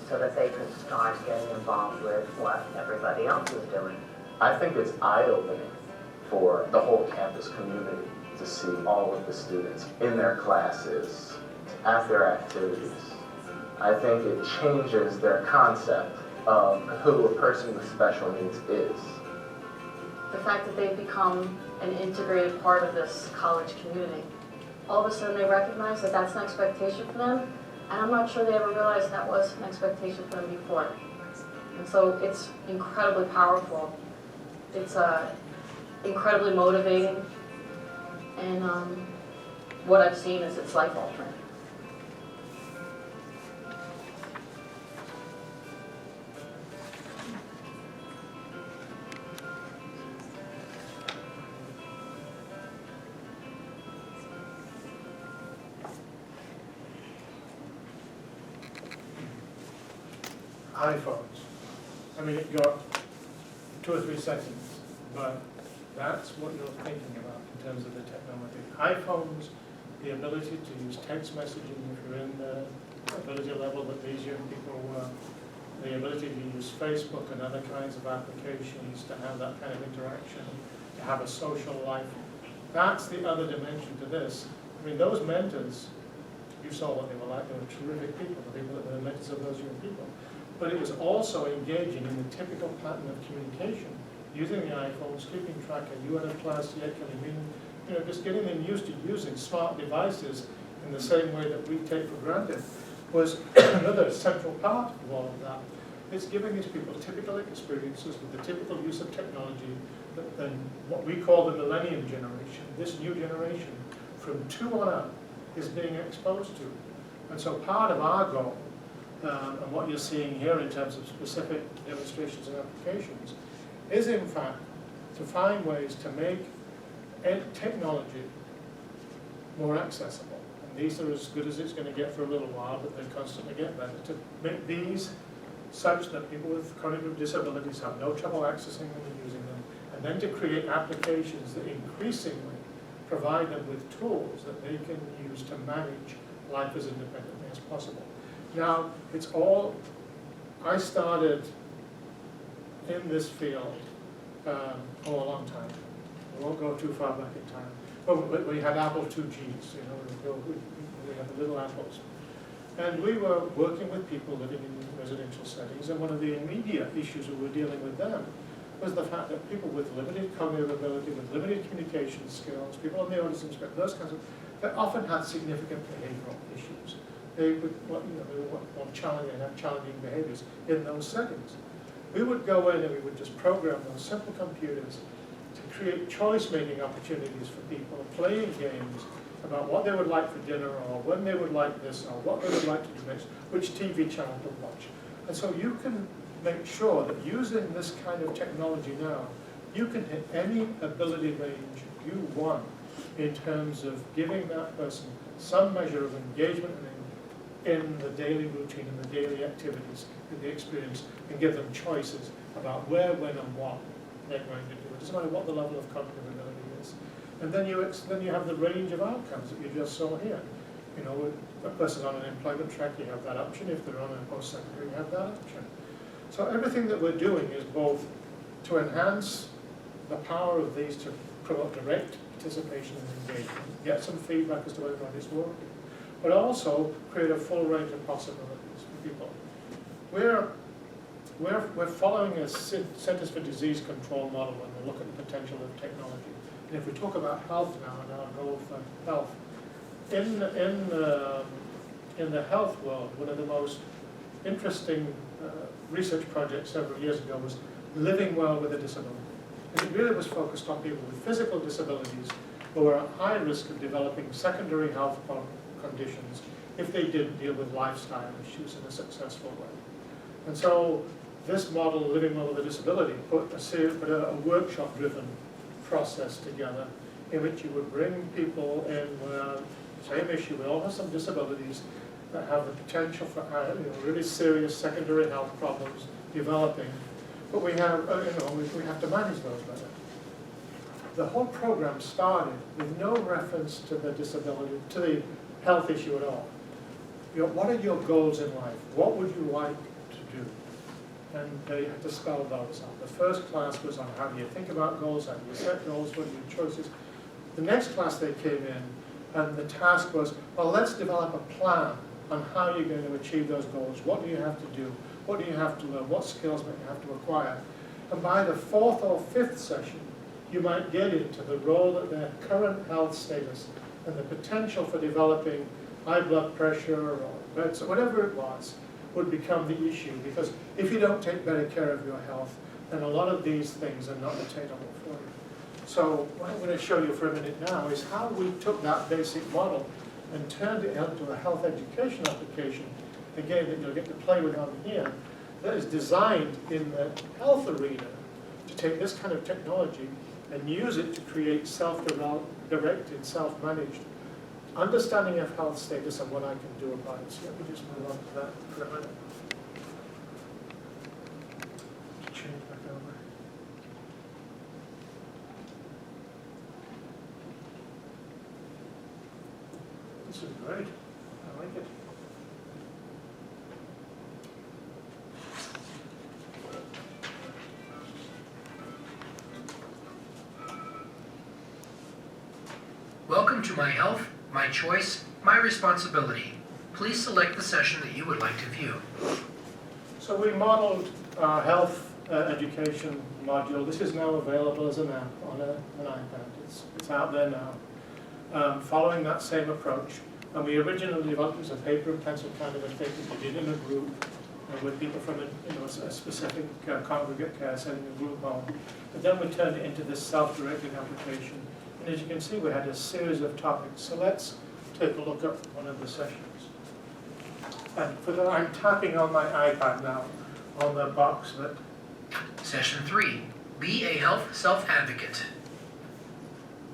so that they could start getting involved with what everybody else was doing. I think it's eye-opening for the whole campus community to see all of the students in their classes, at their activities. I think it changes their concept of who a person with special needs is. The fact that they've become an integrated part of this college community. All of a sudden they recognize that that's an expectation for them, and I'm not sure they ever realized that was an expectation for them before. And so it's incredibly powerful. It's incredibly motivating, and what I've seen is it's life-altering. iPhones. I mean, it got 2 or 3 seconds, but that's what you're thinking about in terms of the technology. iPhones, the ability to use text messaging if you're in the ability level that these young people were, the ability to use Facebook and other kinds of applications to have that kind of interaction, to have a social life. That's the other dimension to this. I mean, those mentors, you saw what they were like. They were terrific people, the people that were the mentors of those young people. But it was also engaging in the typical pattern of communication, using the iPhones, keeping track of you at a class yet, you know, just getting them used to using smart devices in the same way that we take for granted was another central part of all of that. It's giving these people typical experiences with the typical use of technology that then what we call the millennium generation, this new generation, from 2 on up, is being exposed to. And so part of our goal, and what you're seeing here in terms of specific demonstrations and applications, is in fact to find ways to make technology more accessible. And these are as good as it's going to get for a little while, but they constantly get better. To make these such that people with cognitive disabilities have no trouble accessing them and using them, and then to create applications that increasingly provide them with tools that they can use to manage life as independently as possible. Now, it's all, I started in this field a long time. We won't go too far back in time. But we had Apple IIGs, you know, we had the little apples. And we were working with people living in residential settings, and one of the immediate issues we were dealing with them was the fact that people with limited cognitive ability, with limited communication skills, people on the autism spectrum, those kinds of, they often had significant behavioral issues. They would, they would want challenging and have challenging behaviors in those settings. We would go in and we would just program those simple computers to create choice-making opportunities for people, playing games about what they would like for dinner, or when they would like this, or what they would like to do next, which TV channel to watch. And so you can make sure that using this kind of technology now, you can hit any ability range you want in terms of giving that person some measure of engagement in the daily routine and the daily activities that they experience, and give them choices about where, when, and what they're going to do. It doesn't matter what the level of cognitive ability is. And then you have the range of outcomes that you just saw here. You know, if a person's on an employment track, you have that option. If they're on a post-secondary, you have that option. So everything that we're doing is both to enhance the power of these to promote direct participation and engagement, get some feedback as to whether or not it's working, but also create a full range of possibilities for people. We're following a Centers for Disease Control model when we look at the potential of technology. And if we talk about health now and our goal for health, in the health world, one of the most interesting research projects several years ago was living well with a disability. And it really was focused on people with physical disabilities who were at high risk of developing secondary health conditions if they didn't deal with lifestyle issues in a successful way. And so this model, Living Well with a Disability, put a workshop-driven process together in which you would bring people in, same issue, we all have some disabilities, that have the potential for really serious secondary health problems developing. But we have, we have to manage those better. The whole program started with no reference to the disability, to the health issue at all. What are your goals in life? What would you like to do? And they had to spell those out. The first class was on how do you think about goals, how do you set goals, what are your choices. The next class they came in, and the task was, well, let's develop a plan on how you're going to achieve those goals. What do you have to do? What do you have to learn? What skills might you have to acquire? And by the 4th or 5th session, you might get into the role that their current health status and the potential for developing high blood pressure or whatever it was would become the issue. Because if you don't take better care of your health, then a lot of these things are not attainable for you. So what I'm going to show you for a minute now is how we took that basic model and turned it into a health education application, again, that you'll get to play with on here, that is designed in the health arena to take this kind of technology and use it to create self-directed, self-managed understanding of health status and what I can do about it. So let me just move on to that for a minute. Change back over. This is great. I like it. Welcome to My Health, My Choice, My Responsibility. Please select the session that you would like to view. So we modeled our health education module. This is now available as an app on an iPad. It's out there now. Following that same approach. And we originally developed it as a paper and pencil kind of a thing that we did in a group with people from a specific congregate care setting, a group home. But then we turned it into this self-directed application. And as you can see, we had a series of topics. So let's take a look at one of the sessions. And for that, I'm tapping on my iPad now on the box that... Session 3, Be a Health Self-Advocate.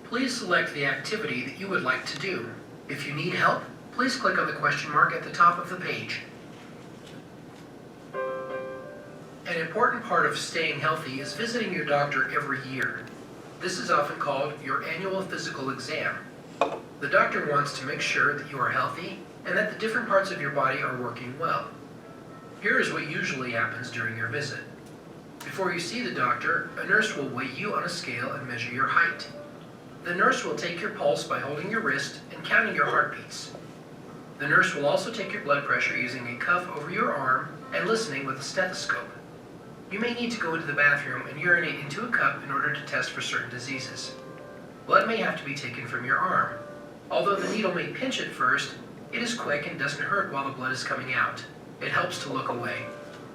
Please select the activity that you would like to do. If you need help, please click on the question mark at the top of the page. An important part of staying healthy is visiting your doctor every year. This is often called your annual physical exam. The doctor wants to make sure that you are healthy and that the different parts of your body are working well. Here is what usually happens during your visit. Before you see the doctor, a nurse will weigh you on a scale and measure your height. The nurse will take your pulse by holding your wrist and counting your heartbeats. The nurse will also take your blood pressure using a cuff over your arm and listening with a stethoscope. You may need to go into the bathroom and urinate into a cup in order to test for certain diseases. Blood may have to be taken from your arm. Although the needle may pinch at first, it is quick and doesn't hurt while the blood is coming out. It helps to look away.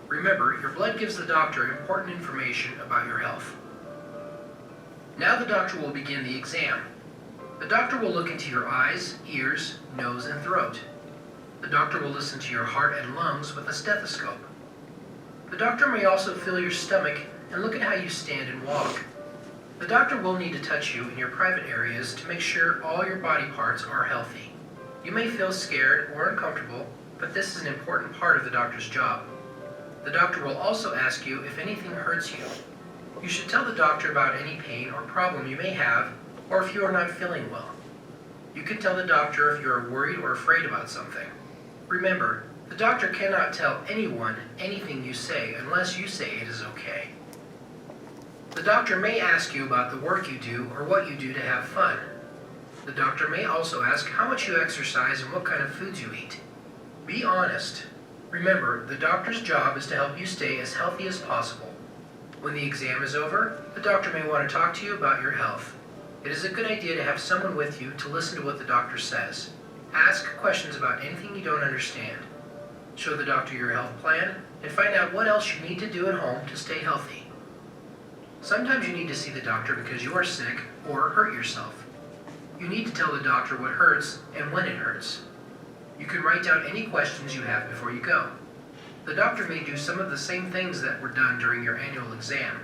Remember, your blood gives the doctor important information about your health. Now the doctor will begin the exam. The doctor will look into your eyes, ears, nose, and throat. The doctor will listen to your heart and lungs with a stethoscope. The doctor may also feel your stomach and look at how you stand and walk. The doctor will need to touch you in your private areas to make sure all your body parts are healthy. You may feel scared or uncomfortable, but this is an important part of the doctor's job. The doctor will also ask you if anything hurts you. You should tell the doctor about any pain or problem you may have, or if you are not feeling well. You can tell the doctor if you are worried or afraid about something. Remember, the doctor cannot tell anyone anything you say unless you say it is okay. The doctor may ask you about the work you do or what you do to have fun. The doctor may also ask how much you exercise and what kind of foods you eat. Be honest. Remember, the doctor's job is to help you stay as healthy as possible. When the exam is over, the doctor may want to talk to you about your health. It is a good idea to have someone with you to listen to what the doctor says. Ask questions about anything you don't understand. Show the doctor your health plan and find out what else you need to do at home to stay healthy. Sometimes you need to see the doctor because you are sick or hurt yourself. You need to tell the doctor what hurts and when it hurts. You can write down any questions you have before you go. The doctor may do some of the same things that were done during your annual exam.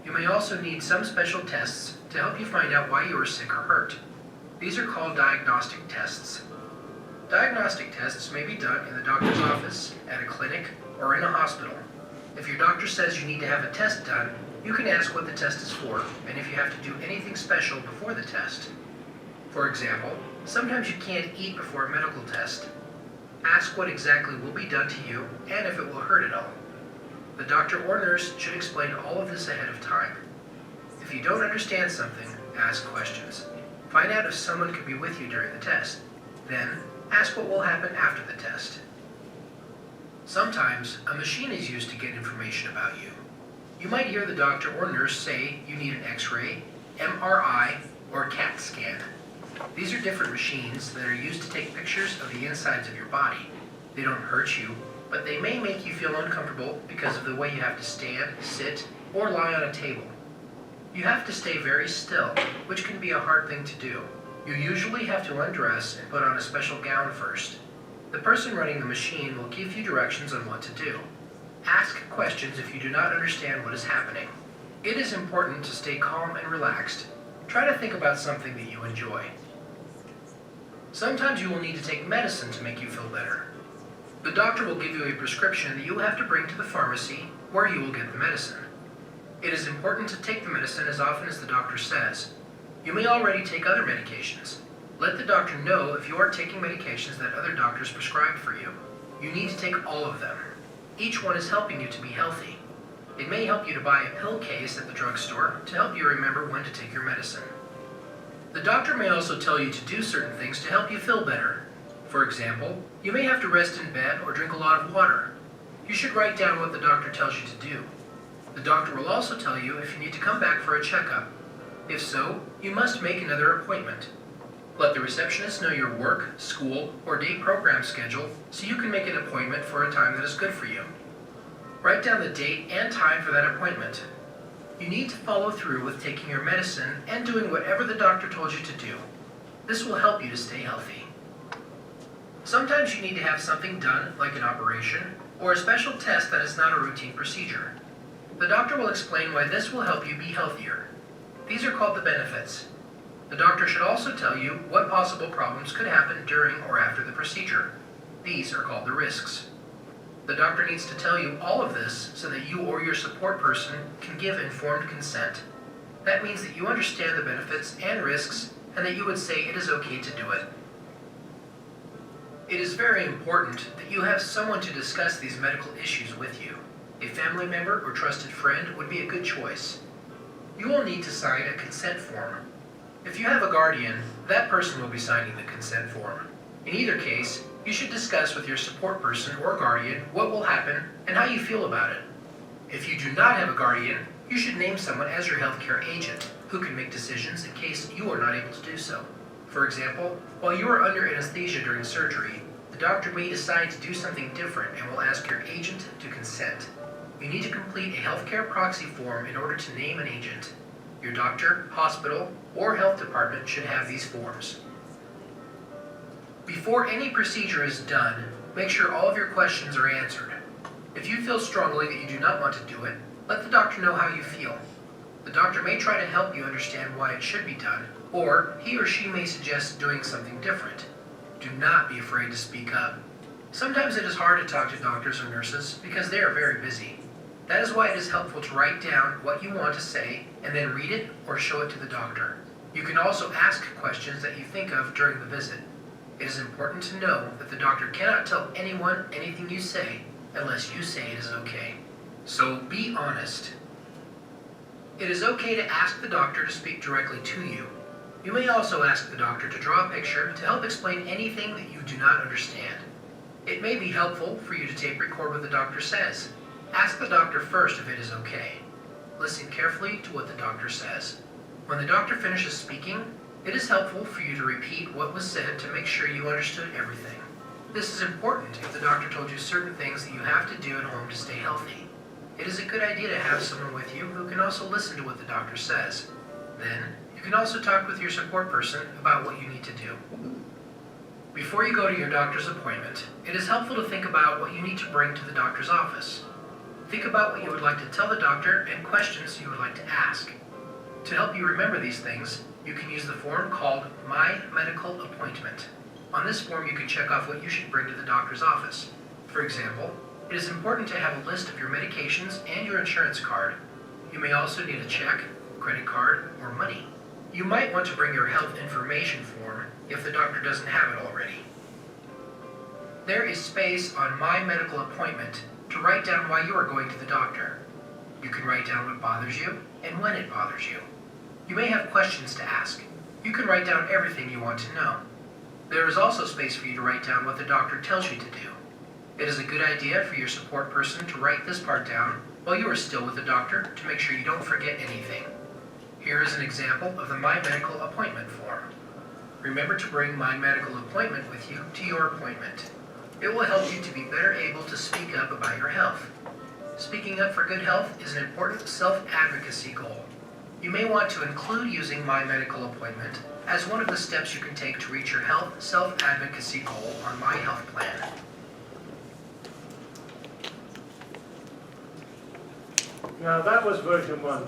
You may also need some special tests to help you find out why you are sick or hurt. These are called diagnostic tests. Diagnostic tests may be done in the doctor's office, at a clinic, or in a hospital. If your doctor says you need to have a test done, you can ask what the test is for, and if you have to do anything special before the test. For example, sometimes you can't eat before a medical test. Ask what exactly will be done to you, and if it will hurt at all. The doctor or nurse should explain all of this ahead of time. If you don't understand something, ask questions. Find out if someone could be with you during the test. Then, ask what will happen after the test. Sometimes, a machine is used to get information about you. You might hear the doctor or nurse say you need an X-ray, MRI, or CAT scan. These are different machines that are used to take pictures of the insides of your body. They don't hurt you, but they may make you feel uncomfortable because of the way you have to stand, sit, or lie on a table. You have to stay very still, which can be a hard thing to do. You usually have to undress and put on a special gown first. The person running the machine will give you directions on what to do. Ask questions if you do not understand what is happening. It is important to stay calm and relaxed. Try to think about something that you enjoy. Sometimes you will need to take medicine to make you feel better. The doctor will give you a prescription that you will have to bring to the pharmacy where you will get the medicine. It is important to take the medicine as often as the doctor says. You may already take other medications. Let the doctor know if you are taking medications that other doctors prescribed for you. You need to take all of them. Each one is helping you to be healthy. It may help you to buy a pill case at the drugstore to help you remember when to take your medicine. The doctor may also tell you to do certain things to help you feel better. For example, you may have to rest in bed or drink a lot of water. You should write down what the doctor tells you to do. The doctor will also tell you if you need to come back for a checkup. If so, you must make another appointment. Let the receptionist know your work, school, or day program schedule so you can make an appointment for a time that is good for you. Write down the date and time for that appointment. You need to follow through with taking your medicine and doing whatever the doctor told you to do. This will help you to stay healthy. Sometimes you need to have something done, like an operation, or a special test that is not a routine procedure. The doctor will explain why this will help you be healthier. These are called the benefits. The doctor should also tell you what possible problems could happen during or after the procedure. These are called the risks. The doctor needs to tell you all of this so that you or your support person can give informed consent. That means that you understand the benefits and risks and that you would say it is okay to do it. It is very important that you have someone to discuss these medical issues with you. A family member or trusted friend would be a good choice. You will need to sign a consent form. If you have a guardian, that person will be signing the consent form. In either case, you should discuss with your support person or guardian what will happen and how you feel about it. If you do not have a guardian, you should name someone as your healthcare agent who can make decisions in case you are not able to do so. For example, while you are under anesthesia during surgery, the doctor may decide to do something different and will ask your agent to consent. You need to complete a healthcare proxy form in order to name an agent. Your doctor, hospital, or health department should have these forms. Before any procedure is done, make sure all of your questions are answered. If you feel strongly that you do not want to do it, let the doctor know how you feel. The doctor may try to help you understand why it should be done, or he or she may suggest doing something different. Do not be afraid to speak up. Sometimes it is hard to talk to doctors or nurses because they are very busy. That is why it is helpful to write down what you want to say and then read it or show it to the doctor. You can also ask questions that you think of during the visit. It is important to know that the doctor cannot tell anyone anything you say unless you say it is okay. So be honest. It is okay to ask the doctor to speak directly to you. You may also ask the doctor to draw a picture to help explain anything that you do not understand. It may be helpful for you to tape record what the doctor says. Ask the doctor first if it is okay. Listen carefully to what the doctor says. When the doctor finishes speaking, it is helpful for you to repeat what was said to make sure you understood everything. This is important if the doctor told you certain things that you have to do at home to stay healthy. It is a good idea to have someone with you who can also listen to what the doctor says. Then, you can also talk with your support person about what you need to do. Before you go to your doctor's appointment, it is helpful to think about what you need to bring to the doctor's office. Think about what you would like to tell the doctor and questions you would like to ask. To help you remember these things, you can use the form called My Medical Appointment. On this form, you can check off what you should bring to the doctor's office. For example, it is important to have a list of your medications and your insurance card. You may also need a check, credit card, or money. You might want to bring your health information form if the doctor doesn't have it already. There is space on My Medical Appointment to write down why you are going to the doctor. You can write down what bothers you and when it bothers you. You may have questions to ask. You can write down everything you want to know. There is also space for you to write down what the doctor tells you to do. It is a good idea for your support person to write this part down while you are still with the doctor to make sure you don't forget anything. Here is an example of the My Medical Appointment form. Remember to bring My Medical Appointment with you to your appointment. It will help you to be better able to speak up about your health. Speaking up for good health is an important self-advocacy goal. You may want to include using My Medical Appointment as one of the steps you can take to reach your health self-advocacy goal on My Health Plan. Now that was version 1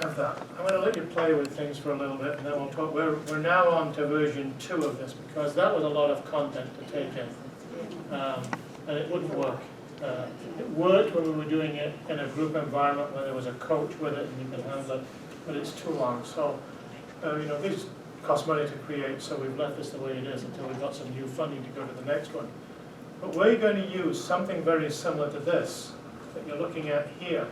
of that. I'm going to let you play with things for a little bit, and then we'll talk. We're now on to version 2 of this, because that was a lot of content to take in, and it wouldn't work. It worked when we were doing it in a group environment where there was a coach with it and you can handle it, but it's too long. So, these cost money to create, so we've left this the way it is until we've got some new funding to go to the next one. But we're going to use something very similar to this that you're looking at here.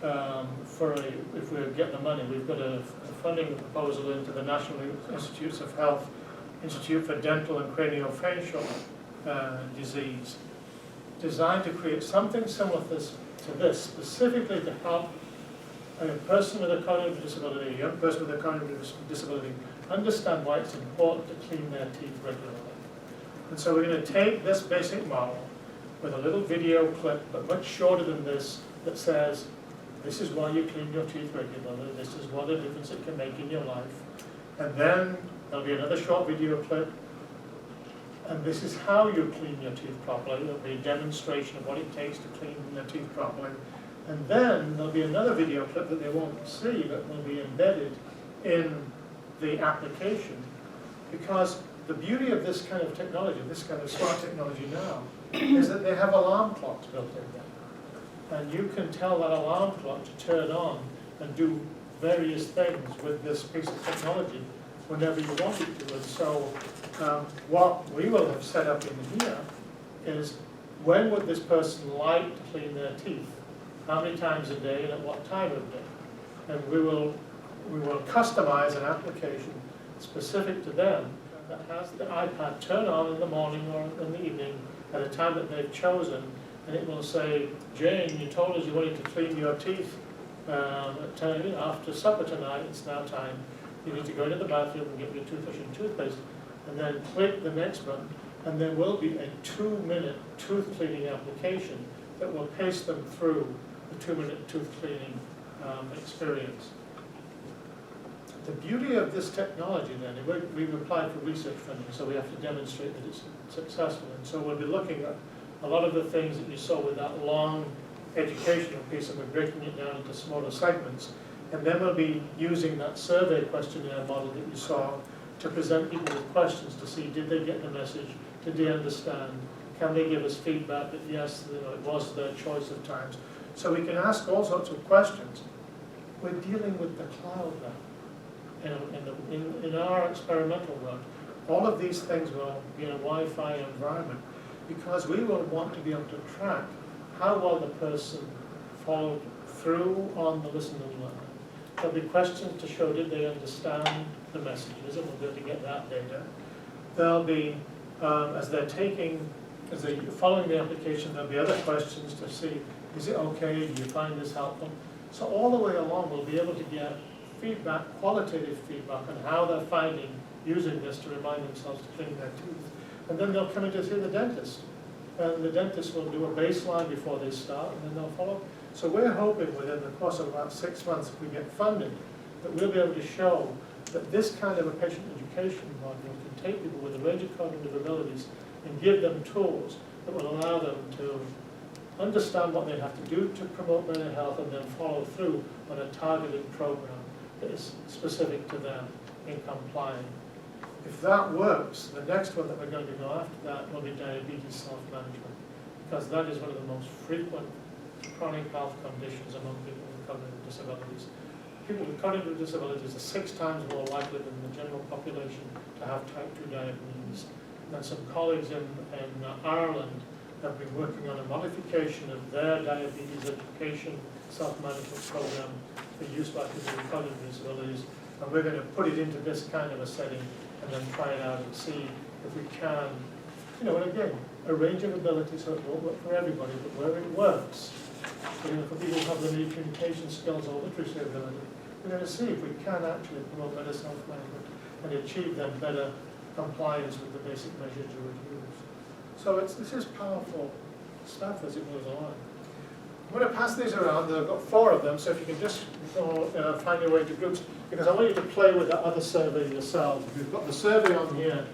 If we're getting the money, we've got a funding proposal into the National Institutes of Health Institute for Dental and Craniofacial Disease, designed to create something similar to this, specifically to help a person with a cognitive disability, a young person with a cognitive disability, understand why it's important to clean their teeth regularly. And so we're going to take this basic model with a little video clip, but much shorter than this, that says, this is why you clean your teeth regularly, this is what a difference it can make in your life. And then there'll be another short video clip, and this is how you clean your teeth properly. There'll be a demonstration of what it takes to clean your teeth properly. And then there'll be another video clip that they won't see, but will be embedded in the application. Because the beauty of this kind of technology, this kind of smart technology now, is that they have alarm clocks built in there. And you can tell that alarm clock to turn on and do various things with this piece of technology whenever you want it to. And so what we will have set up in here is, when would this person like to clean their teeth? How many times a day and at what time of day? And we will customize an application specific to them that has the iPad turn on in the morning or in the evening at a time that they've chosen, and it will say, Jane, you told us you wanted to clean your teeth after supper tonight, it's now time. You need to go into the bathroom and get your toothbrush and toothpaste, and then click the next button, and there will be a 2-minute tooth cleaning application that will pace them through the 2-minute tooth cleaning experience. The beauty of this technology then, we've applied for research funding, so we have to demonstrate that it's successful. And so we'll be looking at a lot of the things that you saw with that long educational piece, and we're breaking it down into smaller segments. And then we'll be using that survey questionnaire model that you saw to present people with questions to see, did they get the message, did they understand, can they give us feedback that yes, it was their choice of times. So we can ask all sorts of questions. We're dealing with the cloud now. In our experimental work, all of these things will be in a Wi-Fi environment, because we will want to be able to track how well the person followed through on the listen and learn. There'll be questions to show, did they understand the messages, and we'll be able to get that data. There'll be, as they're following the application, there'll be other questions to see, is it okay, do you find this helpful? So all the way along, we'll be able to get feedback, qualitative feedback on how they're finding using this to remind themselves to clean their teeth. And then they'll come in to see the dentist. And the dentist will do a baseline before they start, and then they'll follow. So we're hoping within the course of about 6 months, if we get funding, that we'll be able to show that this kind of a patient education module can take people with a range of cognitive abilities and give them tools that will allow them to understand what they have to do to promote their health, and then follow through on a targeted program that is specific to them in complying If that works, the next one that we're going to go after that will be diabetes self-management, because that is one of the most frequent chronic health conditions among people with cognitive disabilities. People with cognitive disabilities are 6 times more likely than the general population to have type 2 diabetes. And some colleagues in Ireland have been working on a modification of their diabetes education self-management program for use by people with cognitive disabilities, and we're going to put it into this kind of a setting and then try it out and see if we can, and again, a range of abilities, so it won't work for everybody, but where it works, for people who have the need communication skills or literacy ability, we're going to see if we can actually promote better self-management and achieve them better compliance with the basic measures you would use. So this is powerful stuff as it goes along. I'm going to pass these around. I've got 4 of them, so if you can just find your way to groups, because I want you to play with that other survey yourselves. We've got the survey on here.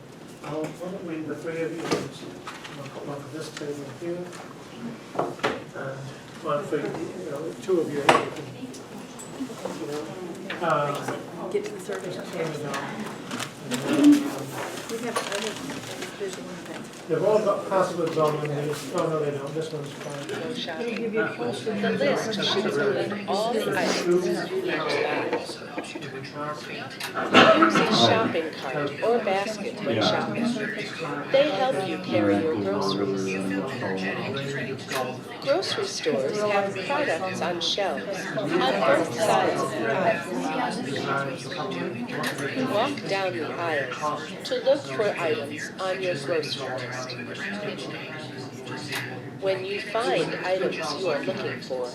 Why don't we, the 3 of you, I'll put one for this table here, and one for 2 of you. Get to the survey. We have other visual things. They've all got passwords on them. Oh, no, they don't. This one's fine. The list should include all the items you need to buy. Use a shopping cart or basket when shopping. They help you carry your groceries. Grocery stores have products on shelves on both sides of the aisle. Walk down the aisles to look for items on your grocery list. When you find items you are looking for,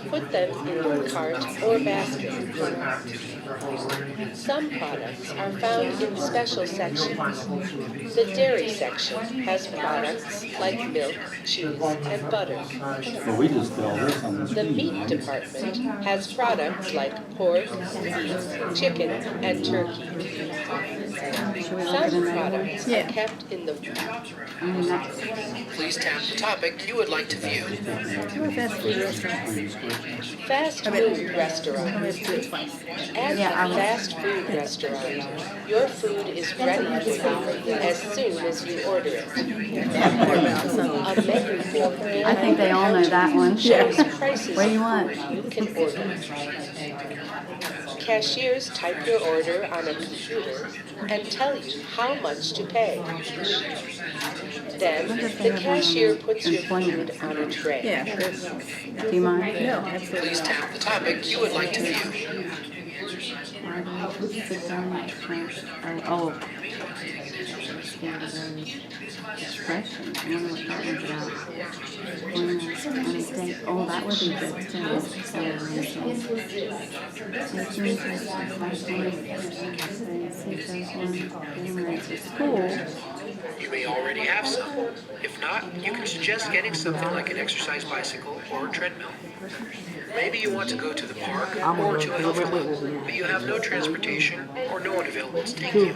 put them in your cart or basket. Some products are found in special sections. The dairy section has products like milk, cheese, and butter. Well, we just did all this on the The meat department has products like pork, beef, chicken, and turkey. Some products are kept in the Please tap the topic you would like to view. fast food restaurant. At a fast food restaurant, your food is ready for you as soon as you order it. A menu board I think they all know that one. shows prices What do you want? you can order. Cashiers type your order on a computer and tell you how much to pay. Then the cashier puts your food on a tray. Yeah. Do you mind? No, absolutely. Please tap the topic you would like to view. Oh. Expression. I wonder what that one's about. When I think, oh, that would be good too. School. You may already have some. If not, you can suggest getting something like an exercise bicycle or a treadmill. Maybe you want to go to the park or to a health club, but you have no transportation or no one available to take you.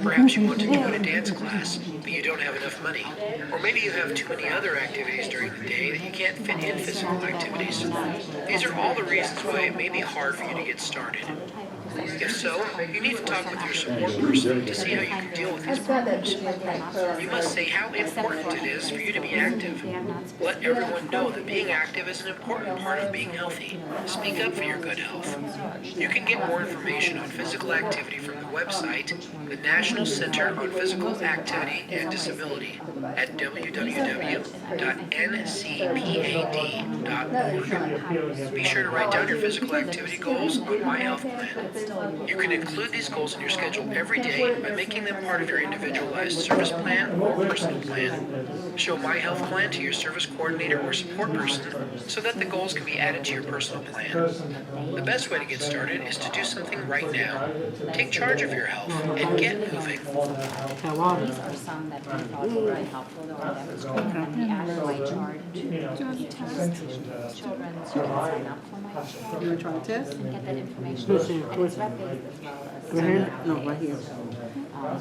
Perhaps you want to join a dance class, but you don't have enough money. Or maybe you have too many other activities during the day that you can't fit in physical activities. These are all the reasons why it may be hard for you to get started. If so, you need to talk with your support person to see how you can deal with these problems. You must say how important it is for you to be active. Let everyone know that being active is an important part of being healthy. Speak up for your good health. You can get more information on physical activity from the website, the National Center on Physical Activity and Disability, at www.ncpad.org. Be sure to write down your physical activity goals on My Health Plan. You can include these goals in your schedule every day by making them part of your individualized service plan or personal plan. Show My Health Plan to your service coordinator or support person so that the goals can be added to your personal plan. The best way to get started is to do something right now. Take charge of your health and get moving. These are some that we thought were really helpful that are demonstrated. The actual chart children sign up for my chart. You want to try the test? And get that information. Listen, And it's web-based as well as. Right here? No, right here.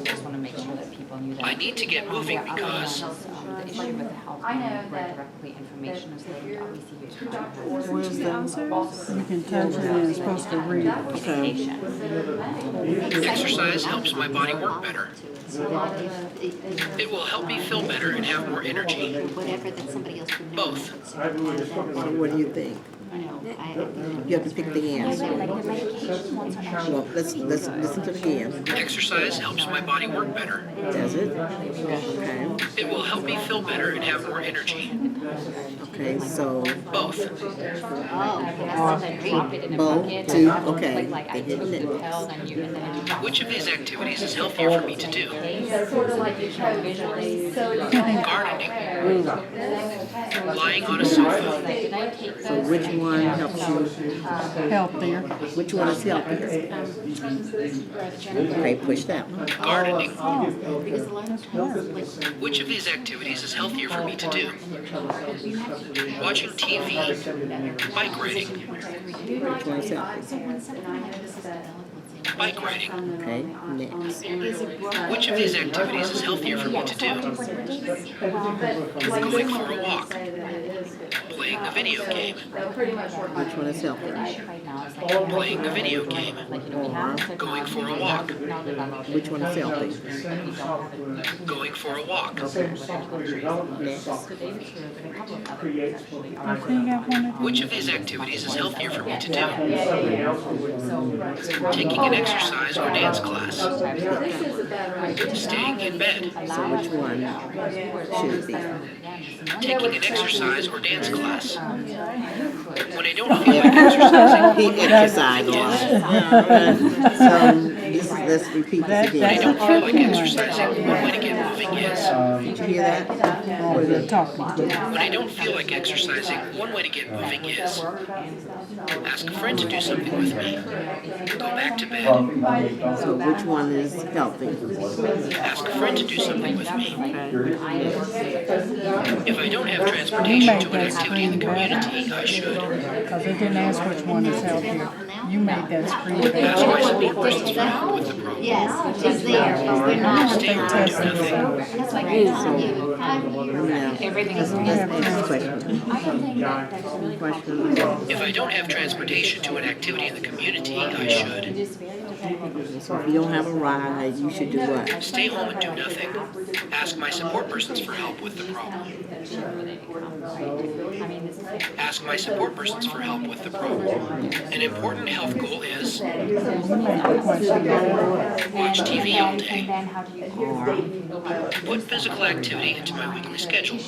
Just want to make sure that people knew that. I need to get moving because issue with the health I know plan where that- directly information is that linked, obviously you your try doctor to. orders Where's you that? also You can touch it and it's supposed to read. Education. Exercise helps my body work better. So that if It will help me feel better and have more energy. whatever that somebody else would know. Both. So what do you think? You have to pick the answer. Well, let's listen to the game. Exercise helps my body work better. Does it? Okay. It will help me feel better and have more energy. Okay, so Both. both, two, okay. They didn't it. Which of these activities is healthier for me to do? Sort of like you show visually, so you Gardening. Lying on a sofa. So which one helps you? Healthier. Which one is healthier? Okay, push that one. Gardening. Because a lot of times, like, Which of these activities is healthier for me to do? Watching TV. Bike riding. Which one is healthier? Bike riding. Okay, next. Which of these activities is healthier for me to do? Going for a walk. Playing a video game. Which one is healthier? Playing a video game. Or Going for a walk. which one is healthier? Going for a walk. Next. Which of these activities is healthier for me to do? Taking an exercise or dance class. Staying in bed. So which one should it be? Taking an exercise or dance class. When I don't feel like exercising, He exercised a lot. So let's repeat this when I again. don't feel like exercising, one way to get moving is. Did you hear that? What is it? When I don't feel like exercising, one way to get moving is. Ask a friend to do something with me. Go back to bed. So which one is healthy? Ask a friend to do something with me. If I don't have transportation to an activity in the community, I should. Because they didn't ask which one is healthier. You made that screen. Ask my support persons for help with the problem. yes, it's there, but we're not. Stay home and do nothing. That's like I'm telling you, everything is If I don't have transportation to an activity in the community, I should. So if you don't have a ride, you should do what? Stay home and do nothing. Ask my support persons for help with the problem. Ask my support persons for help with the problem. An important health goal is watch TV all day. Put physical activity into my weekly schedule.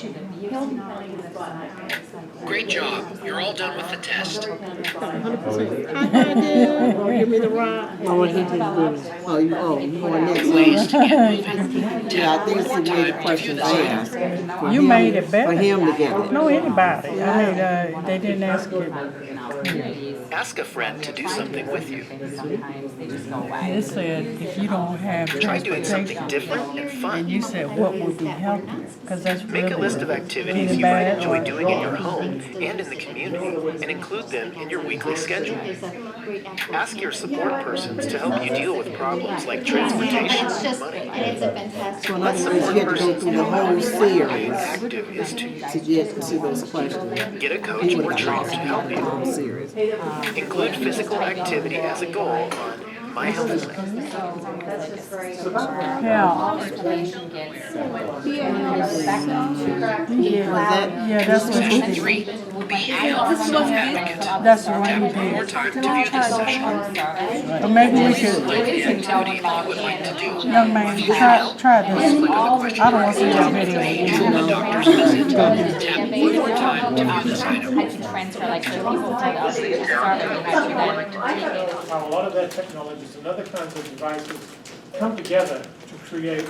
Great job. You're all done with the test. 100%. Give me the ride. Oh, he did good. Oh, you going next? Ways to get moving. Yeah, I think it's the way the questions asked. You made it better. For him to get it. No, anybody. I mean, they didn't ask you. Ask a friend to do something with you. They said if you don't have Try doing something transportation, different and fun. and you said what would be healthy, because that's really. Make a list of activities you might enjoy doing in your home and in the community, and include them in your weekly schedule. Ask your support persons to help you deal with problems like transportation It's or just, money. and it's a fantastic. So in other words, you have to go through the whole series Active is to get to those questions. get a coach or trainer to help The you. whole series. Include physical activity as a goal on My Health is Life. Yeah, that's what he did. 3. Be a health self-advocate. That's what Tap he one more did. time to view this session. Or maybe we Select should, the activity that you would like to do. young man, try this. Click on the question I don't want to see that video. on the doctor's visit. Tap one more time to view this item. I can transfer like so people to the other start with How a lot of their technologies and other kinds of devices come together to create,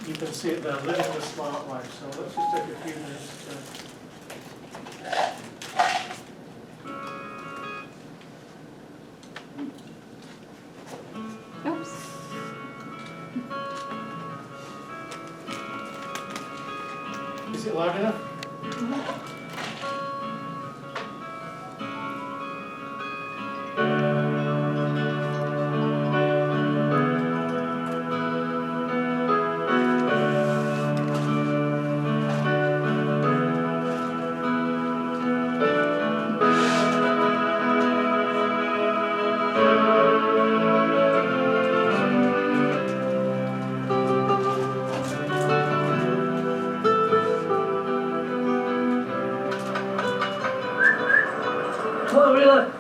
you can see it there, living the smart life. So let's just take a few minutes to. Oops. Is it loud enough?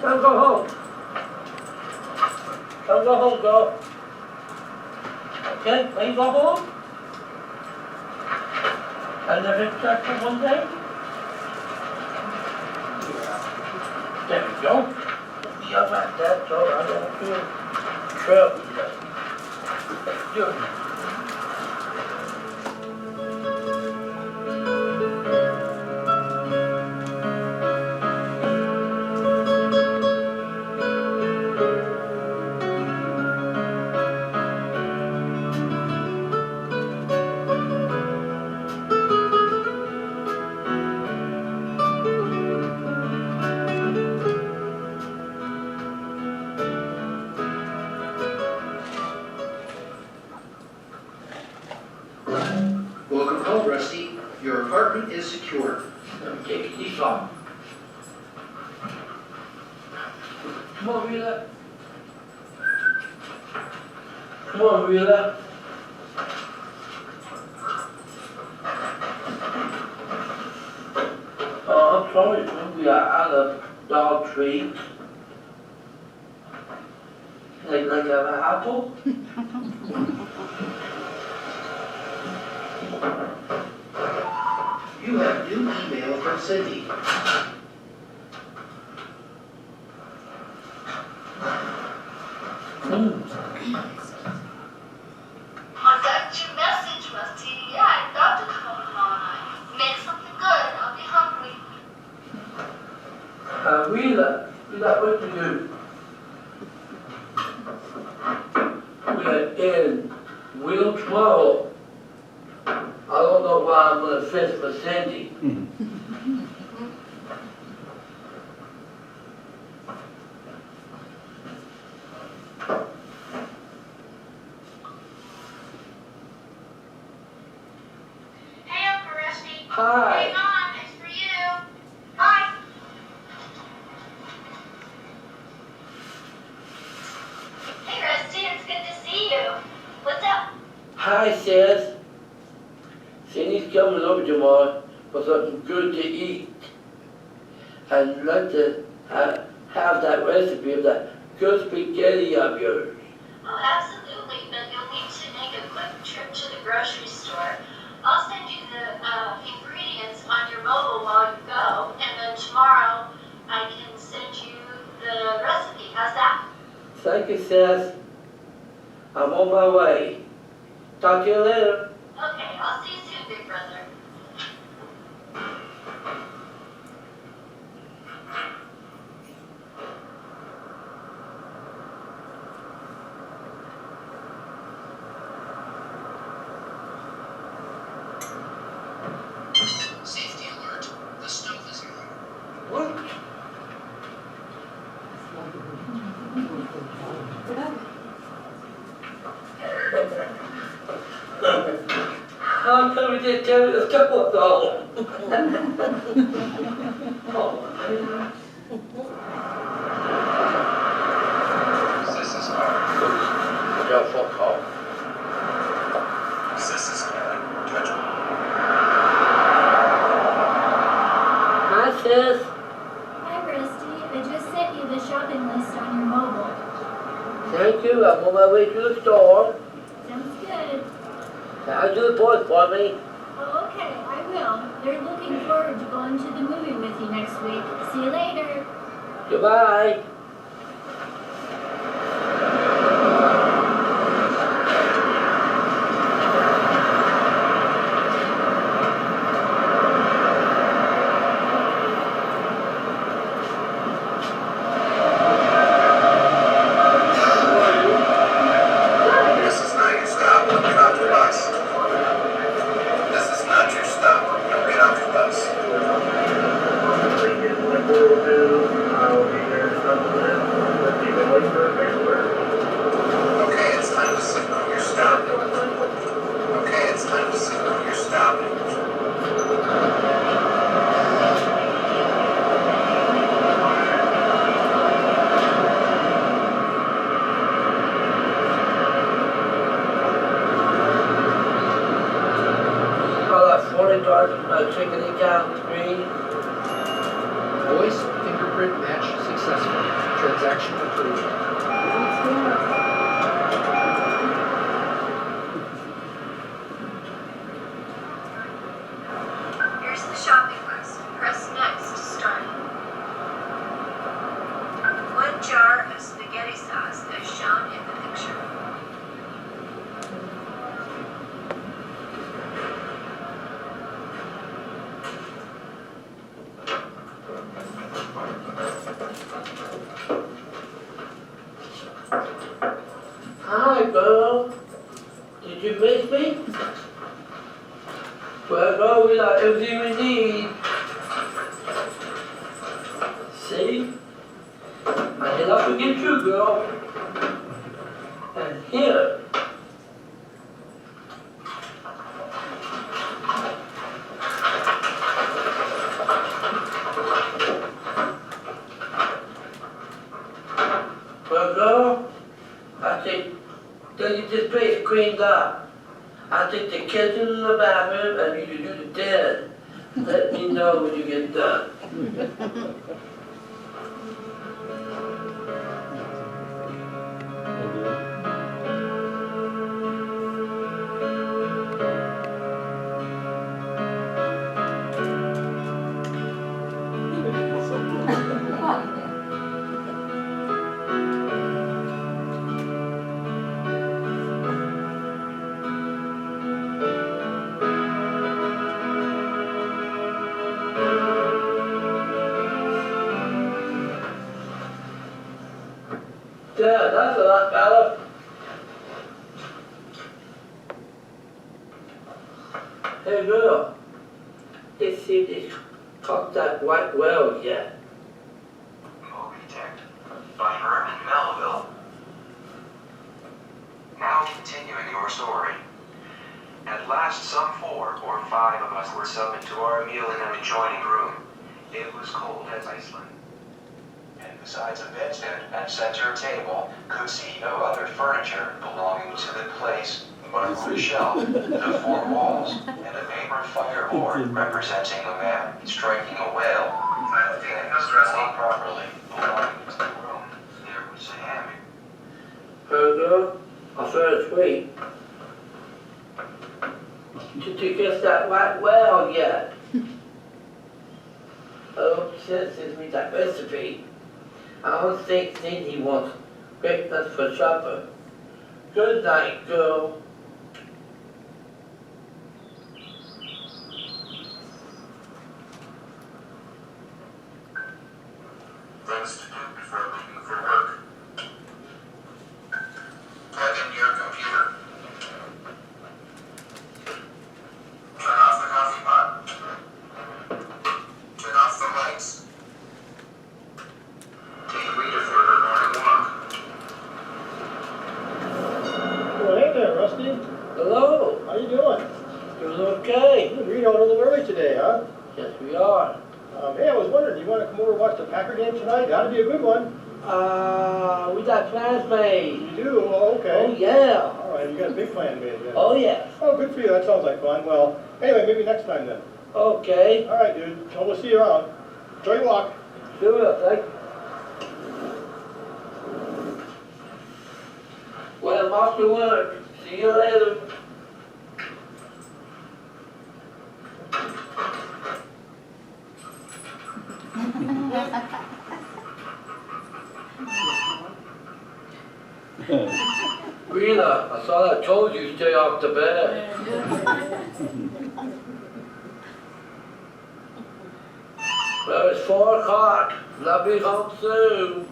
Time to go home. Time to go home, girl. Okay, can you go home? And then it's just for one day? Yeah. There we go. Be up at that, so I don't feel trouble. Good. Welcome home, Rusty. Your apartment is secure. Take it easy on. Come on, Rita. Come on, Rita. I'm sorry, we are out of dog treat. Like an apple? You have new email from Cindy. I got your message, Rusty. Yeah, I'd love to come over tomorrow night. Make something good. I'll be hungry. Rita, what to do? We are in Wheel 12. I don't know why I'm gonna fist for Cindy. Hey, Uncle Rusty. Hi. Hey, Mom. It's for you. Bye. Hey, Rusty. It's good to see you. What's up? Hi, sis. Cindy's coming over tomorrow for something good to eat. I'd like to have that recipe of that good spaghetti of yours. Oh, absolutely. But you'll need to make a quick trip to the grocery store. I'll send you the ingredients on your mobile while you go, and then tomorrow I can send you the recipe. How's that? Thank you, sis. I'm on my way. Talk to you later. Okay, I'll see you soon, big brother. Safety alert. The stove is on. What? How come we didn't tell me the stove was on? This is hard. Your phone call. This is hard. Touch me. Hi, sis. Hi, Rusty. I just sent you the shopping list on your mobile. Thank you. I'm on my way to the store. Sounds good. I'll do the boys for me. Oh, okay, I will. They're looking forward to going to the movie with you next week. See you later. Goodbye. This is not your stop. Don't get off the bus. This is not your stop. Don't get off the bus. Okay, it's time to signal your stop. Okay, it's time to signal your stop. $40 chicken and cow 3. Voice fingerprint match successful. Transaction complete. Here's the shopping list. Press next to start. 1 jar of spaghetti sauce as shown in the picture. Hi, girl. Did you miss me? Well, girl, we got everything we need. See? I did not forget you, girl. And here. Well, girl, I think that you just place cleaned up. I think the kitchen and the bathroom, and you can do the dinner. Let me know when you get done. Yeah, that's a lot better. Hey girl, let's see if they cooked that white well yet. Moby Dick by Herman Melville. Now continuing your story. At last some 4 or 5 of us were summoned to our meal in an adjoining room. It was cold as Iceland. And besides a bedstead and center table, could see no other furniture belonging to the place but a wood shelf, the 4 walls, and a paper fireboard representing a man striking a whale. And things not properly belonging to the room. There was a hammock. Hey girl, I fell asleep. Did you get that white well yet? Oh, since me that recipe. I don't think Cindy wants breakfast for supper. Good night, girl. Things to do before leaving for work. Plug in your computer. Turn off the coffee pot. Turn off the lights. Take Rita for her morning walk. Well, hey there, Rusty. Hello. How you doing? Doing okay. We're out a little early today, huh? Yes, we are. Hey, I was wondering, you want to come over and watch the Packer game tonight? That'd be a good one. We got plans made. You do? Oh, okay. Oh, yeah. All right, you got a big plan made then. Oh, yes. Oh, good for you. That sounds like fun. Well, anyway, maybe next time then. Okay. All right, dude. So we'll see you around. Enjoy your walk. Sure, thank you. Well, off to work. See you later. Rena, I thought I told you stay off the bed. Well, it's 4 o'clock. I'll be home soon.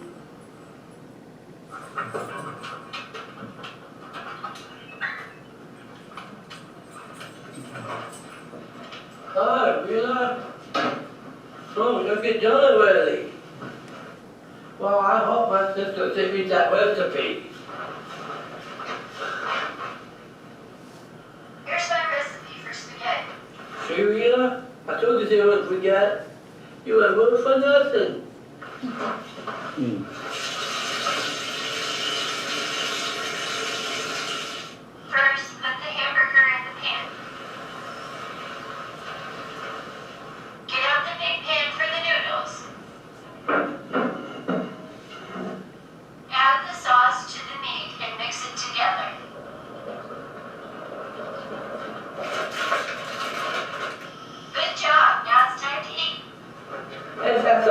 Hi, Rena. Oh, you'll get done already. Well, I hope my sister sent me that recipe. Here's my recipe for spaghetti. See, Rena? I told you they wouldn't forget. You were good for nothing. First, put the hamburger in the pan. Get out the big pan for the noodles.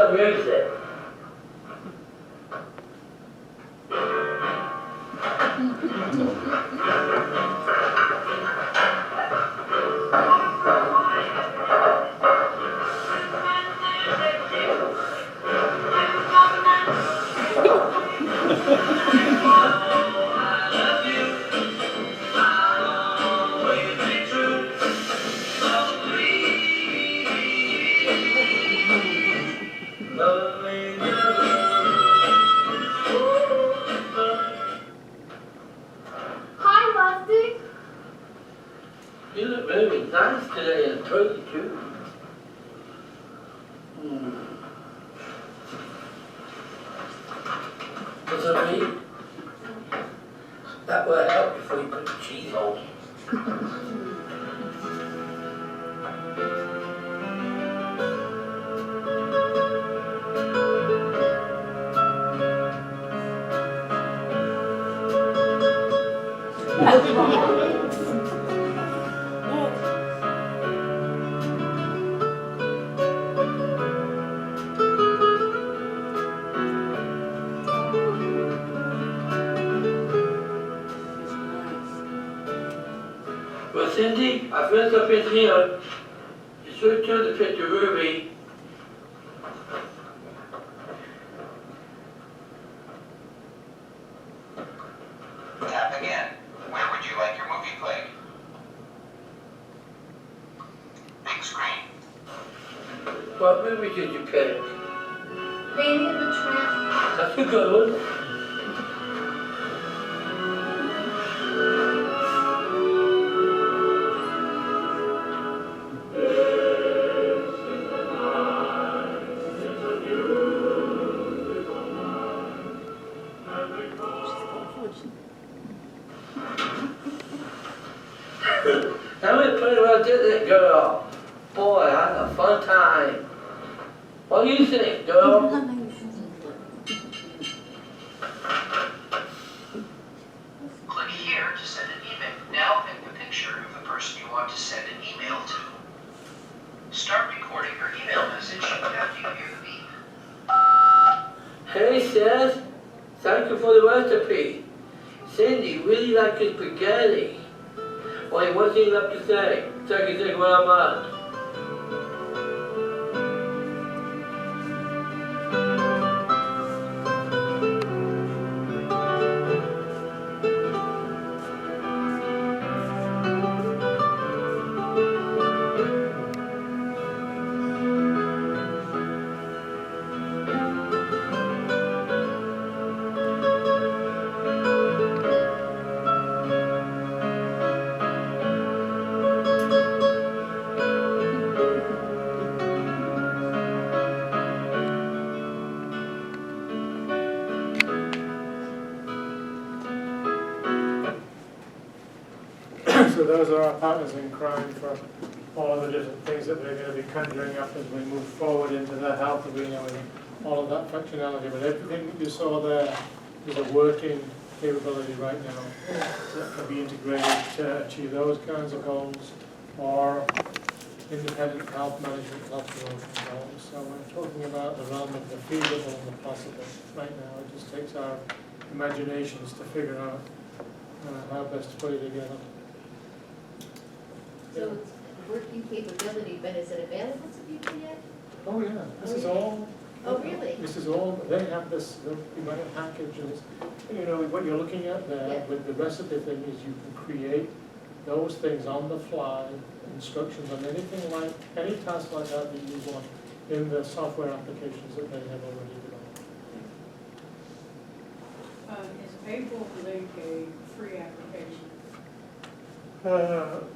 some music. Hi, Rusty. You look really nice today in turkey too. What's that mean? That will help before you put the cheese on. Well, Cindy, I finished up in here. You should turn the picture Ruby. Tap again. Where would you like your movie played? Big screen. What movie did you pick? Lady and the Tramp. That's a good one. How many pretty well did that girl? Boy, I had a fun time. What do you think, girl? Click here to send an email. Now pick the picture of the person you want to send an email to. Start recording your email message after you hear the beep. Hey, Seth. Thank you for the recipe. Cindy really likes your spaghetti. Wait, what's he left to say? So I can think what I'm on. So those are our partners in crime for all of the different things that we're going to be conjuring up as we move forward into the health arena with all of that functionality. But everything that you saw there is a working capability right now that can be integrated to achieve those kinds of goals or independent health management, health promotion goals. So we're talking about the realm of the feasible and the possible right now. It just takes our imaginations to figure out how best to put it together. So it's working capability, but is it available to people yet? Oh, yeah, this is all. Oh, really? This is all, they have this, you might have packages, you know, what you're looking at there Yeah. with the recipe thing is you can create those things on the fly, instructions on anything like, any task like that that you want in the software applications that they have already developed. Is April Link a free application?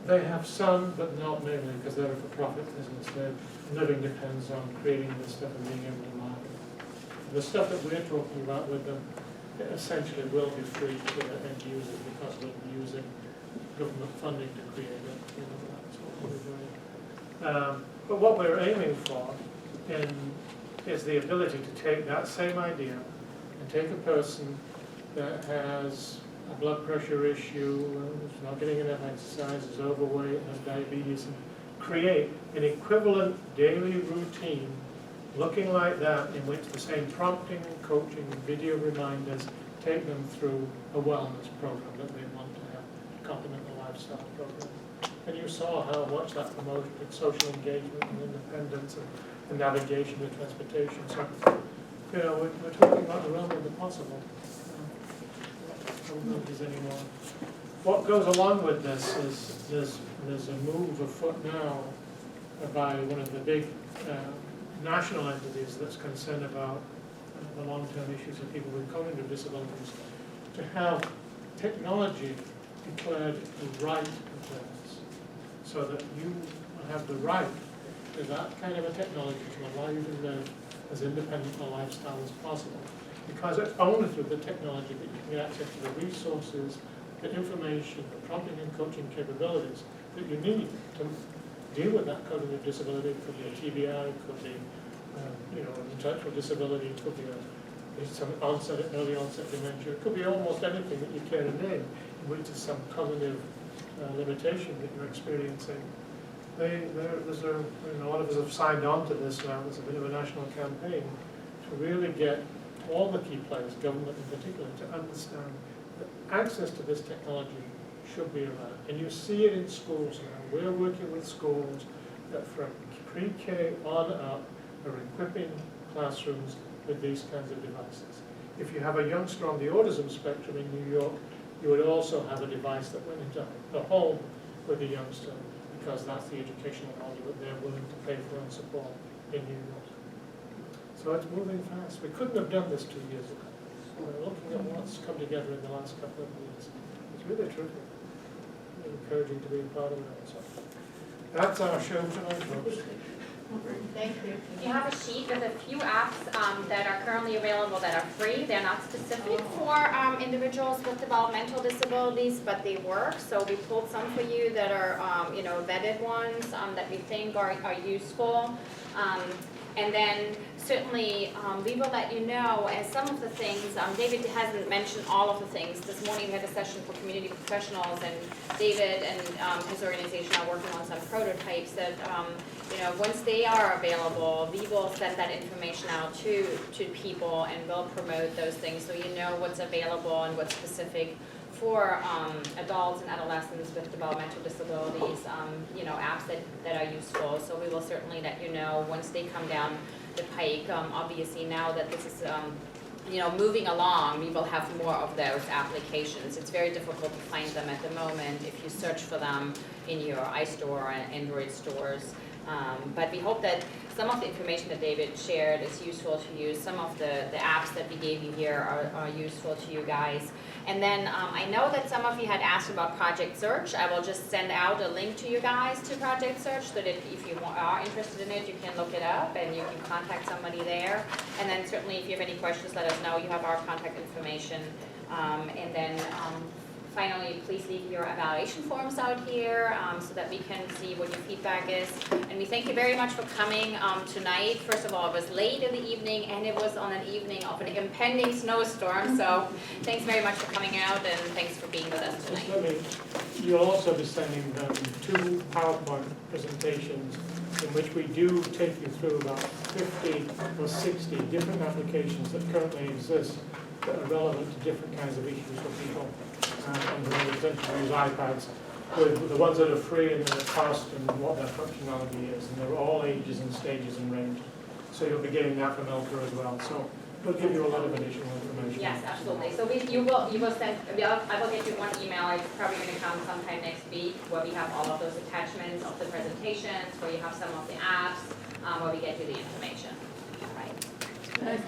They have some, but not mainly, because they're a for-profit business. Their living depends on creating this stuff and being able to market it. The stuff that we're talking about with them essentially will be free to the end user because we'll be using government funding to create it. You know, that's what we're doing. But what we're aiming for is the ability to take that same idea and take a person that has a blood pressure issue, is not getting enough exercise, is overweight, has diabetes, and create an equivalent daily routine looking like that, in which the same prompting, coaching, video reminders take them through a wellness program that they want to have to complement the lifestyle program. And you saw how much that promoted social engagement and independence and navigation and transportation. So, you know, we're talking about the realm of the possible. I don't know if there's any more. What goes along with this is there's a move afoot now by one of the big national entities that's concerned about the long-term issues of people with cognitive disabilities to have technology declared a right of theirs, so that you have the right to that kind of a technology to allow you to live as independent a lifestyle as possible. Because it's only through the technology that you can get access to the resources, the information, the prompting and coaching capabilities that you need to deal with that cognitive disability. It could be a TBI, it could be you know, an intellectual disability, it could be some early onset dementia, it could be almost anything that you care to name, in which is some cognitive limitation that you're experiencing. A lot of us have signed on to this now. There's a bit of a national campaign to really get all the key players, government in particular, to understand that access to this technology should be around. And you see it in schools now. We're working with schools that from pre-K on up are equipping classrooms with these kinds of devices. If you have a youngster on the autism spectrum in New York, you would also have a device that went into the home with the youngster, because that's the educational model that they're willing to pay for and support in New York. So it's moving fast. We couldn't have done this 2 years ago. We're looking at what's come together in the last couple of years. It's really terrific. Really encouraging to be a part of that. So that's our show tonight, folks. Thank you. You have a sheet with a few apps that are currently available that are free. They're not specific for individuals with developmental disabilities, but they work. So we pulled some for you that are, you know, vetted ones that we think are useful. And then certainly we will let you know as some of the things, David hasn't mentioned all of the things. This morning we had a session for community professionals, and David and his organization are working on some prototypes that, you know, once they are available, we will send that information out to people and we'll promote those things so you know what's available and what's specific for adults and adolescents with developmental disabilities, you know, apps that are useful. So we will certainly let you know once they come down the pike. Obviously now that this is, you know, moving along, we will have more of those applications. It's very difficult to find them at the moment if you search for them in your iStore or Android stores. But we hope that some of the information that David shared is useful to you. Some of the apps that we gave you here are useful to you guys. And then I know that some of you had asked about Project Search. I will just send out a link to you guys to Project Search so that if you are interested in it, you can look it up and you can contact somebody there. And then certainly if you have any questions, let us know. You have our contact information. And then finally, please leave your evaluation forms out here so that we can see what your feedback is. And we thank you very much for coming tonight. First of all, it was late in the evening and it was on an evening of an impending snowstorm. So thanks very much for coming out and thanks for being with us tonight. You'll also be sending them 2 PowerPoint presentations in which we do take you through about 50 or 60 different applications that currently exist that are relevant to different kinds of issues for people. And we tend to use iPads with the ones that are free and the cost and what their functionality is. And they're all ages and stages and range. So you'll be getting that from Elka as well. So we'll give you a lot of additional information. Yes, absolutely. So you will send, I will get you one email. It's probably going to come sometime next week where we have all of those attachments of the presentations, where you have some of the apps, where we get you the information. All right.